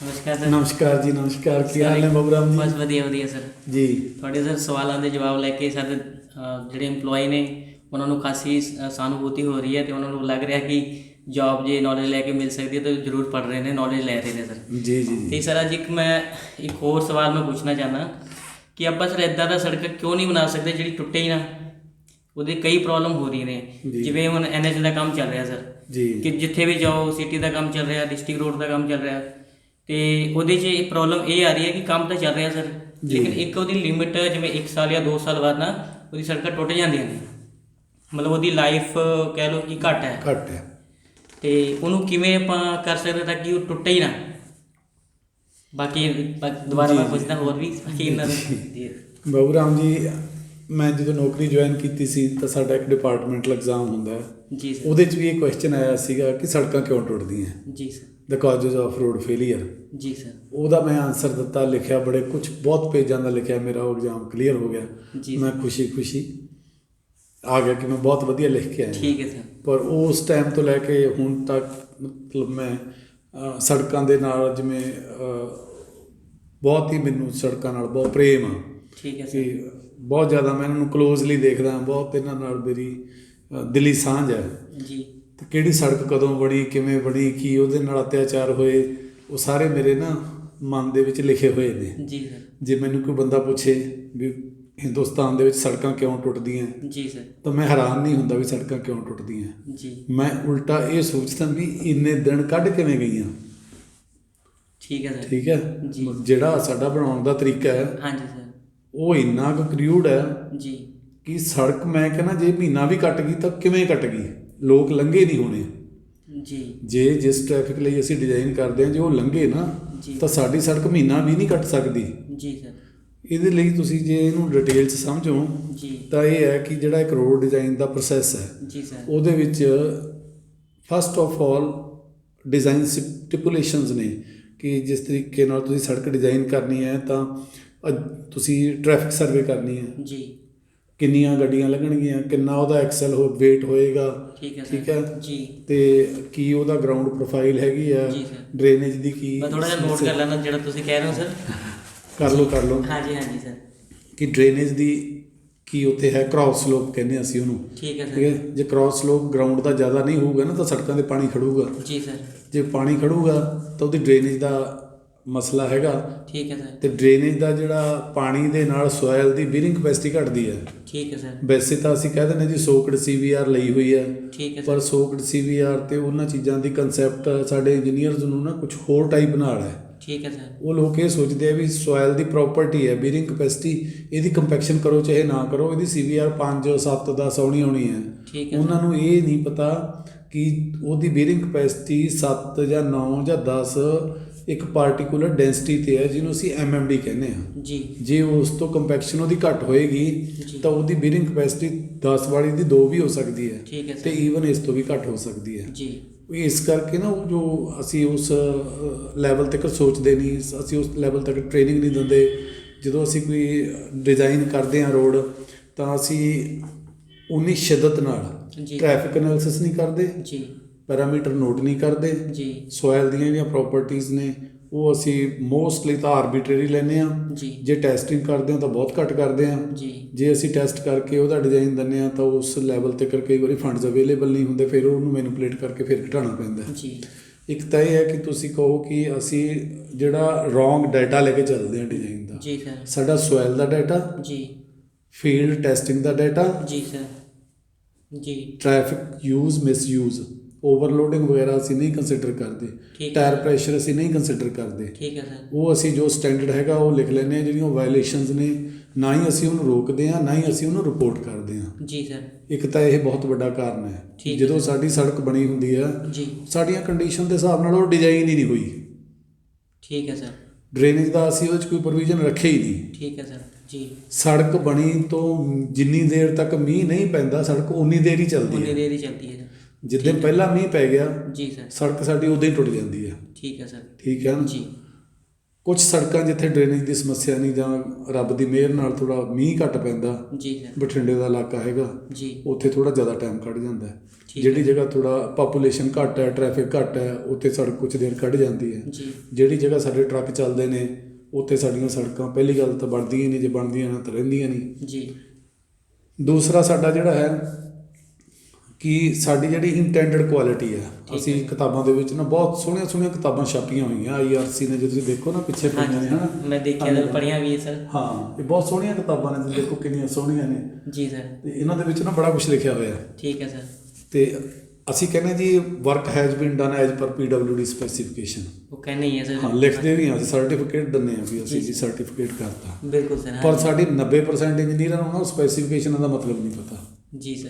ਨਮਸਕਾਰ ਸਰ। ਨਮਸਕਾਰ ਜੀ, ਨਮਸਕਾਰ। ਕੀ ਹਾਲ ਨੇ ਬਬਰਾਮ ਜੀ? ਬਸ ਵਧੀਆ ਵਧੀਆ ਸਰ। ਜੀ ਤੁਹਾਡੇ ਸਰ ਸਵਾਲਾਂ ਦੇ ਜਵਾਬ ਲੈ ਕੇ ਸਾਡੇ ਜਿਹੜੇ EMPLOYE ਨੇ ਉਹਨਾਂ ਨੂੰ ਖਾਸੀ ਸਹਾਨੂਭੂਤੀ ਹੋ ਰਹੀ ਹੈ ਅਤੇ ਉਹਨਾਂ ਨੂੰ ਲੱਗ ਰਿਹਾ ਕਿ ਜੋਬ ਜੇ ਨੌਲੇਜ ਲੈ ਕੇ ਮਿਲ ਸਕਦੀ ਹੈ ਤਾਂ ਜ਼ਰੂਰ ਪੜ੍ਹ ਰਹੇ ਨੇ, ਨੌਲੇਜ ਲੈ ਰਹੇ ਨੇ ਸਰ। ਜੀ ਜੀ ਅਤੇ ਸਰ ਅੱਜ ਇੱਕ ਹੋਰ ਸਵਾਲ ਮੈਂ ਪੁੱਛਣਾ ਚਾਹੁੰਦਾ ਕਿ ਆਪਾਂ ਸਰ ਇੱਦਾਂ ਦਾ ਸੜਕ ਕਿਉਂ ਨਹੀਂ ਬਣਾ ਸਕਦੇ ਜਿਹੜੀ ਟੁੱਟੇ ਹੀ ਨਾ? ਉਹਦੇ ਕਈ ਪ੍ਰੋਬਲਮ ਹੋ ਰਹੀ ਨੇ, ਜਿਵੇਂ ਹੁਣ NH ਦਾ ਕੰਮ ਚੱਲ ਰਿਹਾ ਸਰ ਜੀ ਕਿ ਜਿੱਥੇ ਵੀ ਜਾਓ, ਸਿਟੀ ਦਾ ਕੰਮ ਚੱਲ ਰਿਹਾ, ਡਿਸਟ੍ਰਿਕਟ ਰੋਡ ਦਾ ਕੰਮ ਚੱਲ ਰਿਹਾ, ਅਤੇ ਉਹਦੇ 'ਚ ਪ੍ਰੋਬਲਮ ਇਹ ਆ ਰਹੀ ਹੈ ਕਿ ਕੰਮ ਤਾਂ ਚੱਲ ਰਿਹਾ ਸਰ, ਲੇਕਿਨ ਇੱਕ ਉਹਦੀ ਲਿਮਿਟ ਜਿਵੇਂ 1 ਸਾਲ ਜਾਂ 2 ਸਾਲ ਬਾਅਦ ਨਾ ਉਹਦੀ ਸੜਕਾਂ ਟੁੱਟ ਜਾਂਦੀਆਂ ਨੇ, ਮਤਲਬ ਉਹਦੀ ਲਾਈਫ ਕਹਿ ਲਓ ਕਿ ਘੱਟ ਹੈ। ਅਤੇ ਉਹਨੂੰ ਕਿਵੇਂ ਆਪਾਂ ਕਰ ਸਕਦੇ ਤਾਂ ਕਿ ਉਹ ਟੁੱਟੇ ਹੀ ਨਾ? ਬਾਕੀ ਦੁਬਾਰਾ ਮੈਂ ਪੁੱਛਦਾ ਹੋਰ ਵੀ ਬਾਕੀ ਇਹਨਾਂ ਦਾ। ਬਬਰਾਮ ਜੀ, ਮੈਂ ਜਦੋਂ ਨੌਕਰੀ ਜੁਆਇਨ ਕੀਤੀ ਸੀ ਤਾਂ ਸਾਡਾ ਇੱਕ ਡਿਪਾਰਟਮੈਂਟਲ ਐਗਜ਼ਾਮ ਹੁੰਦਾ ਹੈ ਜੀ ਸਰ। ਉਹਦੇ 'ਚ ਵੀ ਇਹ ਕੁਐਸਚਨ ਆਇਆ ਸੀਗਾ ਕਿ ਸੜਕਾਂ ਕਿਉਂ ਟੁੱਟਦੀਆਂ? ਜੀ sir. The causes of road failure. ਜੀ ਸਰ। ਉਹਦਾ ਮੈਂ ਆਨਸਰ ਦਿੱਤਾ, ਲਿਖਿਆ, ਬਹੁਤ ਪੇਜਾਂ ਦਾ ਲਿਖਿਆ। ਮੇਰਾ ਉਹ ਐਗਜ਼ਾਮ ਕਲੀਅਰ ਹੋ ਗਿਆ। ਮੈਂ ਖੁਸ਼ੀ ਆ ਗਿਆ ਕਿ ਮੈਂ ਬਹੁਤ ਵਧੀਆ ਲਿਖ ਕੇ ਆਇਆ। ਠੀਕ ਹੈ ਸਰ। ਪਰ ਉਸ ਟਾਈਮ ਤੋਂ ਲੈ ਕੇ ਹੁਣ ਤੱਕ ਮਤਲਬ ਮੈਂ ਸੜਕਾਂ ਦੇ ਨਾਲ ਜਿਵੇਂ ਬਹੁਤ ਹੀ ਮੈਨੂੰ ਸੜਕਾਂ ਨਾਲ ਬਹੁਤ ਪ੍ਰੇਮ ਆ। ਠੀਕ ਹੈ ਸਰ। ਕਿ ਬਹੁਤ ਜ਼ਿਆਦਾ ਮੈਂ ਇਹਨਾਂ ਨੂੰ ਕਲੋਜ਼ਲੀ ਦੇਖਦਾ, ਬਹੁਤ ਇਹਨਾਂ ਨਾਲ ਮੇਰੀ ਦਿਲੀ ਸਾਂਝ ਹੈ। ਜੀ। ਅਤੇ ਕਿਹੜੀ ਸੜਕ ਕਦੋਂ ਬਣੀ, ਕਿਵੇਂ ਬਣੀ, ਕੀ ਉਹਦੇ ਨਾਲ ਅਤਿਆਚਾਰ ਹੋਏ, ਉਹ ਸਾਰੇ ਮੇਰੇ ਨਾ ਮਨ ਦੇ ਵਿੱਚ ਲਿਖੇ ਹੋਏ ਨੇ। ਜੀ ਸਰ। ਜੇ ਮੈਨੂੰ ਕੋਈ ਬੰਦਾ ਪੁੱਛੇ ਵੀ ਹਿੰਦੁਸਤਾਨ ਦੇ ਵਿੱਚ ਸੜਕਾਂ ਕਿਉਂ ਟੁੱਟਦੀਆਂ, ਜੀ ਸਰ, ਤਾਂ ਮੈਂ ਹੈਰਾਨ ਨਹੀਂ ਹੁੰਦਾ ਵੀ ਸੜਕਾਂ ਕਿਉਂ ਟੁੱਟਦੀਆਂ। ਜੀ। ਮੈਂ ਉਲਟਾ ਇਹ ਸੋਚਦਾ ਵੀ ਇੰਨੇ ਦਿਨ ਕੱਢ ਕਿਵੇਂ ਗਈਆਂ। ਠੀਕ ਹੈ ਸਰ। ਠੀਕ ਹੈ ਜੀ। ਜਿਹੜਾ ਸਾਡਾ ਬਣਾਉਣ ਦਾ ਤਰੀਕਾ ਹੈ ਹਾਂਜੀ ਸਰ। ਉਹ ਇੰਨਾ ਕੁ ਕ੍ਰਿਊਡ ਹੈ ਜੀ। ਕਿ ਸੜਕ ਮੈਂ ਕਹਿੰਦਾ ਜੇ ਮਹੀਨਾ ਵੀ ਕੱਟ ਗਈ ਤਾਂ ਕਿਵੇਂ ਕੱਟ ਗਈ, ਲੋਕ ਲੰਘੇ ਨਹੀਂ ਹੋਣੇ। ਜੀ। ਜੇ ਜਿਸ ਟ੍ਰੈਫਿਕ ਲਈ ਅਸੀਂ ਡਿਜ਼ਾਈਨ ਕਰਦੇ ਹਾਂ ਜੇ ਉਹ ਲੰਘੇ ਨਾ ਤਾਂ ਸਾਡੀ ਸੜਕ ਮਹੀਨਾ ਵੀ ਨਹੀਂ ਕੱਟ ਸਕਦੀ। ਜੀ ਸਰ। ਇਹਦੇ ਲਈ ਤੁਸੀਂ ਜੇ ਇਹਨੂੰ ਡਿਟੇਲ 'ਚ ਸਮਝੋ ਜੀ ਤਾਂ ਇਹ ਹੈ ਕਿ ਜਿਹੜਾ ਇੱਕ ਰੋਡ ਡਿਜ਼ਾਈਨ ਦਾ ਪ੍ਰੋਸੈਸ ਹੈ ਜੀ ਸਰ, ਉਹਦੇ ਵਿੱਚ ਫਸਟ ਆਫ ਆਲ ਡਿਜ਼ਾਈਨ ਸਟਿਪੂਲੇਸ਼ਨਸ ਨੇ ਕਿ ਜਿਸ ਤਰੀਕੇ ਨਾਲ ਤੁਸੀਂ ਸੜਕ ਡਿਜ਼ਾਈਨ ਕਰਨੀ ਹੈ ਤਾਂ ਤੁਸੀਂ ਟ੍ਰੈਫਿਕ ਸਰਵੇ ਕਰਨੀ ਹੈ। ਜੀ। ਕਿੰਨੀਆਂ ਗੱਡੀਆਂ ਲੱਗਣਗੀਆਂ, ਕਿੰਨਾ ਉਹਦਾ ਐਕਸਲ ਵੇਟ ਹੋਏਗਾ। ਠੀਕ ਹੈ ਸਰ। ਠੀਕ ਹੈ ਜੀ। ਅਤੇ ਕੀ ਉਹਦਾ ਗਰਾਊਂਡ ਪ੍ਰੋਫਾਈਲ ਹੈਗੀ ਆ, ਜੀ ਸਰ। ਡਰੇਨੇਜ ਦੀ ਕੀ। ਮੈਂ ਥੋੜ੍ਹਾ ਜਿਹਾ ਨੋਟ ਕਰ ਲੈਣਾ ਜਿਹੜਾ ਤੁਸੀਂ ਕਹਿ ਰਹੇ ਹੋ ਸਰ। ਕਰ ਲਓ ਹਾਂਜੀ ਹਾਂਜੀ ਸਰ। ਕਿ ਡਰੇਨੇਜ ਦੀ ਕੀ ਉੱਥੇ ਹੈ, ਕ੍ਰਾਸ ਸਲੋਪ ਕਹਿੰਦੇ ਅਸੀਂ ਉਹਨੂੰ। ਠੀਕ ਹੈ ਸਰ। ਠੀਕ ਹੈ, ਜੇ ਕ੍ਰਾਸ ਸਲੋਪ ਗਰਾਊਂਡ ਦਾ ਜ਼ਿਆਦਾ ਨਹੀਂ ਹੋਊਗਾ ਨਾ ਤਾਂ ਸੜਕਾਂ 'ਤੇ ਪਾਣੀ ਖੜੂਗਾ। ਜੀ ਸਰ। ਜੇ ਪਾਣੀ ਖੜੂਗਾ ਤਾਂ ਉਹਦੀ ਡਰੇਨੇਜ ਦਾ ਮਸਲਾ ਹੈਗਾ। ਠੀਕ ਹੈ ਸਰ। ਅਤੇ ਡਰੇਨੇਜ ਦਾ ਜਿਹੜਾ ਪਾਣੀ ਦੇ ਨਾਲ ਸੋਇਲ ਦੀ ਬੀਰਿੰਗ ਕਪੈਸਿਟੀ ਘਟਦੀ ਹੈ। ਠੀਕ ਹੈ ਸਰ। ਵੈਸੇ ਤਾਂ ਅਸੀਂ ਕਹਿ ਦਿੰਦੇ ਜੀ ਸੋਕਡ CVR ਲਈ ਹੋਈ ਹੈ, ਠੀਕ ਹੈ ਪਰ ਸਰ। ਸੋਕਡ CVR ਅਤੇ ਉਹਨਾਂ ਚੀਜ਼ਾਂ ਦੀ ਕੰਸੈਪਟ ਸਾਡੇ ਇੰਜੀਨੀਅਰਸ ਨੂੰ ਨਾ ਕੁਝ ਹੋਰ ਟਾਈਪ ਨਾਲ ਹੈ। ਠੀਕ ਹੈ ਸਰ। ਉਹ ਲੋਕ ਇਹ ਸੋਚਦੇ ਆ ਵੀ ਸੋਇਲ ਦੀ ਪ੍ਰੋਪਰਟੀ ਹੈ ਬੀਰਿੰਗ ਕਪੈਸਿਟੀ, ਇਹਦੀ ਕੰਪੈਕਸ਼ਨ ਕਰੋ ਚਾਹੇ ਨਾ ਕਰੋ, ਇਹਦੀ CVR 5, 7, 10 ਆਉਣੀ ਹੈ। ਠੀਕ ਹੈ। ਉਹਨਾਂ ਨੂੰ ਇਹ ਨਹੀਂ ਪਤਾ ਕਿ ਉਹਦੀ ਬੀਰਿੰਗ ਕਪੈਸਿਟੀ 7 ਜਾਂ 9 ਜਾਂ 10 ਇੱਕ ਪਾਰਟੀਕੂਲਰ ਡੈਂਸਿਟੀ 'ਤੇ ਹੈ ਜਿਹਨੂੰ ਅਸੀਂ MMD ਕਹਿੰਦੇ ਹਾਂ। ਜੀ। ਜੇ ਉਸ ਤੋਂ ਕੰਪੈਕਸ਼ਨ ਉਹਦੀ ਘੱਟ ਹੋਏਗੀ ਤਾਂ ਉਹਦੀ ਬੀਰਿੰਗ ਕਪੈਸਿਟੀ 10 ਵਾਲੀ ਦੀ 2 ਵੀ ਹੋ ਸਕਦੀ ਹੈ। ਠੀਕ ਹੈ ਅਤੇ ਸਰ। ਈਵਨ ਇਸ ਤੋਂ ਵੀ ਘੱਟ ਹੋ ਸਕਦੀ ਹੈ। ਜੀ। ਇਸ ਕਰਕੇ ਨਾ ਉਹ ਜੋ ਅਸੀਂ ਉਸ ਲੈਵਲ ਤੱਕ ਸੋਚਦੇ ਨਹੀਂ, ਅਸੀਂ ਉਸ ਲੈਵਲ ਤੱਕ ਟ੍ਰੇਨਿੰਗ ਨਹੀਂ ਦਿੰਦੇ। ਜਦੋਂ ਅਸੀਂ ਕੋਈ ਡਿਜ਼ਾਈਨ ਕਰਦੇ ਹਾਂ ਰੋਡ ਤਾਂ ਅਸੀਂ ਉਨੀ ਸ਼ਿੱਦਤ ਨਾਲ ਟ੍ਰੈਫਿਕ ਐਨਾਲਿਸਿਸ ਨਹੀਂ ਕਰਦੇ, ਜੀ। ਪੈਰਾਮੀਟਰ ਨੋਟ ਨਹੀਂ ਕਰਦੇ। ਜੀ। ਸੋਇਲ ਦੀਆਂ ਜਿਹੜੀਆਂ ਪ੍ਰੋਪਰਟੀਜ਼ ਨੇ ਉਹ ਅਸੀਂ ਮੋਸਟਲੀ ਤਾਂ ਆਰਬਿਟਰੀ ਲੈਂਦੇ ਹਾਂ। ਜੀ। ਜੇ ਟੈਸਟਿੰਗ ਕਰਦੇ ਹਾਂ ਤਾਂ ਬਹੁਤ ਘੱਟ ਕਰਦੇ ਹਾਂ। ਜੀ। ਜੇ ਅਸੀਂ ਟੈਸਟ ਕਰਕੇ ਉਹਦਾ ਡਿਜ਼ਾਈਨ ਦਿੰਦੇ ਹਾਂ ਤਾਂ ਉਸ ਲੈਵਲ 'ਤੇ ਕਈ ਵਾਰੀ ਫੰਡਸ ਅਵੇਲੇਬਲ ਨਹੀਂ ਹੁੰਦੇ, ਫਿਰ ਉਹਨੂੰ ਮੈਨੀਪੂਲੇਟ ਕਰਕੇ ਫਿਰ ਘਟਾਉਣਾ ਪੈਂਦਾ। ਜੀ। ਇੱਕ ਤਾਂ ਇਹ ਹੈ ਕਿ ਤੁਸੀਂ ਕਹੋ ਕਿ ਅਸੀਂ ਜਿਹੜਾ ਰੋਂਗ ਡਾਟਾ ਲੈ ਕੇ ਚੱਲਦੇ ਹਾਂ ਡਿਜ਼ਾਈਨ ਦਾ। ਜੀ ਸਰ। ਸਾਡਾ ਸੋਇਲ ਦਾ ਡਾਟਾ, ਜੀ। ਫੀਲਡ ਟੈਸਟਿੰਗ ਦਾ ਡਾਟਾ, ਜੀ ਸਰ। ਜੀ। ਟ੍ਰੈਫਿਕ ਯੂਜ਼ ਮਿਸਯੂਜ਼, ਓਵਰਲੋਡਿੰਗ ਵਗੈਰਾ ਅਸੀਂ ਨਹੀਂ ਕੰਸੀਡਰ ਕਰਦੇ। ਟਾਇਰ ਪ੍ਰੈਸ਼ਰ ਅਸੀਂ ਨਹੀਂ ਕੰਸੀਡਰ ਕਰਦੇ। ਠੀਕ ਹੈ ਸਰ। ਉਹ ਅਸੀਂ ਜੋ ਸਟੈਂਡਰਡ ਹੈਗਾ ਉਹ ਲਿਖ ਲੈਂਦੇ ਹਾਂ। ਜਿਹੜੀਆਂ ਵਾਇਲੇਸ਼ਨਸ ਨੇ ਨਾ ਹੀ ਅਸੀਂ ਉਹਨੂੰ ਰੋਕਦੇ ਹਾਂ, ਨਾ ਹੀ ਅਸੀਂ ਉਹਨੂੰ ਰਿਪੋਰਟ ਕਰਦੇ ਹਾਂ। ਜੀ ਸਰ। ਇੱਕ ਤਾਂ ਇਹ ਬਹੁਤ ਵੱਡਾ ਕਾਰਨ ਹੈ। ਜਦੋਂ ਸਾਡੀ ਸੜਕ ਬਣੀ ਹੁੰਦੀ ਹੈ ਜੀ, ਸਾਡੀਆਂ ਕੰਡੀਸ਼ਨ ਦੇ ਹਿਸਾਬ ਨਾਲ ਉਹ ਡਿਜ਼ਾਈਨ ਹੀ ਨਹੀਂ ਹੋਈ। ਠੀਕ ਹੈ ਸਰ। ਡਰੇਨੇਜ ਦਾ ਅਸੀਂ ਉਹਦੇ 'ਚ ਕੋਈ ਪ੍ਰੋਵੀਜ਼ਨ ਰੱਖੇ ਹੀ ਨਹੀਂ। ਠੀਕ ਹੈ ਸਰ। ਜੀ। ਸੜਕ ਬਣੀ ਤੋਂ ਜਿੰਨੀ ਦੇਰ ਤੱਕ ਮੀਂਹ ਨਹੀਂ ਪੈਂਦਾ ਸੜਕ ਉਨੀ ਦੇਰ ਹੀ ਚੱਲਦੀ ਉਨੀ ਹੈ। ਦੇਰ ਹੀ ਚੱਲਦੀ ਹੈ। ਜਿੱਦਣ ਪਹਿਲਾਂ ਮੀਂਹ ਪੈ ਗਿਆ ਜੀ ਸਰ। ਸੜਕ ਸਾਡੀ ਉਦੋਂ ਹੀ ਟੁੱਟ ਜਾਂਦੀ ਹੈ। ਠੀਕ ਹੈ ਸਰ। ਠੀਕ ਹੈ ਨਾ ਜੀ। ਕੁਝ ਸੜਕਾਂ ਜਿੱਥੇ ਡਰੇਨੇਜ ਦੀ ਸਮੱਸਿਆ ਨਹੀਂ ਜਾਂ ਰੱਬ ਦੀ ਮਿਹਰ ਨਾਲ ਥੋੜਾ ਮੀਂਹ ਘੱਟ ਪੈਂਦਾ, ਜੀ ਸਰ, ਬਠਿੰਡੇ ਦਾ ਇਲਾਕਾ ਹੈਗਾ, ਜੀ ਉੱਥੇ ਥੋੜਾ ਜ਼ਿਆਦਾ ਟਾਈਮ ਕੱਢ ਜਾਂਦਾ ਹੈ। ਠੀਕ ਜਿਹੜੀ ਹੈ। ਜਗ੍ਹਾ ਥੋੜਾ ਪਾਪੂਲੇਸ਼ਨ ਘੱਟ ਹੈ, ਟ੍ਰੈਫਿਕ ਘੱਟ ਹੈ, ਉੱਥੇ ਸੜਕ ਕੁਝ ਦੇਰ ਕੱਢ ਜਾਂਦੀ ਹੈ। ਜੀ ਜਿਹੜੀ ਜਗ੍ਹਾ ਸਾਡੇ ਟਰੱਕ ਚੱਲਦੇ ਨੇ ਉੱਥੇ ਸਾਡੀਆਂ ਸੜਕਾਂ ਪਹਿਲੀ ਗੱਲ ਤਾਂ ਬਣਦੀਆਂ ਨਹੀਂ, ਜੇ ਬਣਦੀਆਂ ਨੇ ਤਾਂ ਰਹਿੰਦੀਆਂ ਨਹੀਂ। ਜੀ ਦੂਸਰਾ ਸਾਡਾ ਜਿਹੜਾ ਹੈ ਕਿ ਸਾਡੀ ਜਿਹੜੀ ਇੰਟੈਂਡਡ ਕੁਆਲਿਟੀ ਹੈ, ਠੀਕ ਅਸੀਂ ਹੈ। ਕਿਤਾਬਾਂ ਦੇ ਵਿੱਚ ਨਾ ਬਹੁਤ ਸੋਹਣੀਆਂ ਸੋਹਣੀਆਂ ਕਿਤਾਬਾਂ ਛਾਪੀਆਂ ਹੋਈਆਂ IRC ਨੇ, ਜੇ ਤੁਸੀਂ ਦੇਖੋ ਨਾ ਪਿੱਛੇ ਪਈਆਂ ਨੇ, ਹਨਾ। ਮੈਂ ਦੇਖਿਆ ਸਰ, ਪੜ੍ਹੀਆਂ ਵੀ ਹੈ ਸਰ। ਹਾਂ, ਇਹ ਬਹੁਤ ਸੋਹਣੀਆਂ ਕਿਤਾਬਾਂ ਨੇ, ਤੁਸੀਂ ਦੇਖੋ ਕਿੰਨੀਆਂ ਸੋਹਣੀਆਂ ਨੇ। ਜੀ ਸਰ, ਤੇ ਇਹਨਾਂ ਦੇ ਵਿੱਚ ਨਾ ਬੜਾ ਕੁਝ ਲਿਖਿਆ ਹੋਇਆ। ਠੀਕ ਹੈ ਸਰ। ਤੇ ਅਸੀਂ ਕਹਿੰਦੇ ਜੀ work has been done as per PWD specification. ਉਹ ਕਹਿੰਦੇ ਹੀ ਹੈ ਸਰ। ਹਾਂ, ਲਿਖਦੇ ਵੀ ਹਾਂ, ਸਰਟੀਫਿਕੇਟ ਦਿੰਦੇ ਹਾਂ ਵੀ ਅਸੀਂ ਜੀ ਜੀ ਸਰਟੀਫਿਕੇਟ ਕਰਤਾ। ਬਿਲਕੁਲ ਸਰ। ਪਰ ਸਾਡੀ 90% ਇੰਜੀਨੀਅਰਾਂ ਨੂੰ ਨਾ ਸਪੈਸੀਫਿਕੇਸ਼ਨਾਂ ਦਾ ਮਤਲਬ ਨਹੀਂ ਪਤਾ। ਜੀ ਸਰ,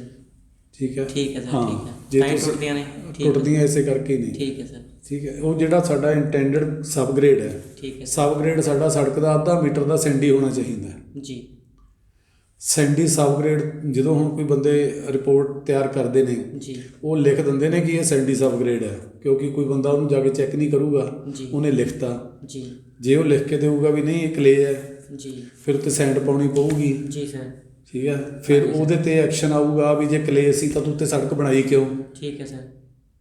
ਠੀਕ ਹੈ। ਠੀਕ ਹੈ ਸਰ, ਹਾਂ, ਠੀਕ ਹੈ। ਜੇ ਤਾਂ ਹੀ ਤੁਸੀਂ- ਟੁੱਟਦੀਆਂ ਨੇ। ਠੀਕ ਹੈ। ਟੁੱਟਦੀਆਂ ਇਸੇ ਕਰਕੇ ਹੀ ਨਹੀਂ। ਠੀਕ ਹੈ ਸਰ, ਠੀਕ ਹੈ। ਉਹ ਜਿਹੜਾ ਸਾਡਾ ਇੰਟੈਂਡਡ ਸਬਗ੍ਰੇਡ ਹੈ, ਠੀਕ ਹੈ ਸਰ। ਸਬਗ੍ਰੇਡ ਸਾਡਾ ਸੜਕ ਦਾ ਅੱਧਾ ਮੀਟਰ ਦਾ ਸੈਂਡੀ ਹੋਣਾ ਚਾਹੀਦਾ ਹੈ। ਜੀ ਸੈਂਡੀ ਸਬਗ੍ਰੇਡ ਜਦੋਂ ਹੁਣ ਕੋਈ ਬੰਦੇ ਰਿਪੋਰਟ ਤਿਆਰ ਕਰਦੇ ਨੇ, ਜੀ ਉਹ ਲਿਖ ਦਿੰਦੇ ਨੇ ਕਿ ਇਹ ਸੈਂਡੀ ਸਬਗ੍ਰੇਡ ਹੈ, ਕਿਉਂਕਿ ਕੋਈ ਬੰਦਾ ਉਹਨੂੰ ਜਾ ਕੇ ਚੈੱਕ ਨਹੀਂ ਕਰੂਗਾ। ਜੀ। ਉਹਨੇ ਲਿਖਤਾ, ਜੀ ਜੇ ਉਹ ਲਿਖ ਕੇ ਦੇਊਗਾ ਵੀ ਨਹੀਂ ਇਹ ਕਲੇ ਹੈ, ਜੀ ਫਿਰ ਉੱਤੇ ਸੈਂਡ ਪਾਉਣੀ ਪਊਗੀ। ਜੀ ਸਰ, ਠੀਕ ਹੈ। ਫਿਰ ਉਹਦੇ ਤੇ ਐਕਸ਼ਨ ਆਊਗਾ ਵੀ ਜੇ ਕਲੇ ਸੀ ਤਾਂ ਤੂੰ ਉੱਤੇ ਸੜਕ ਬਣਾਈ ਕਿਉਂ। ਠੀਕ ਹੈ ਸਰ।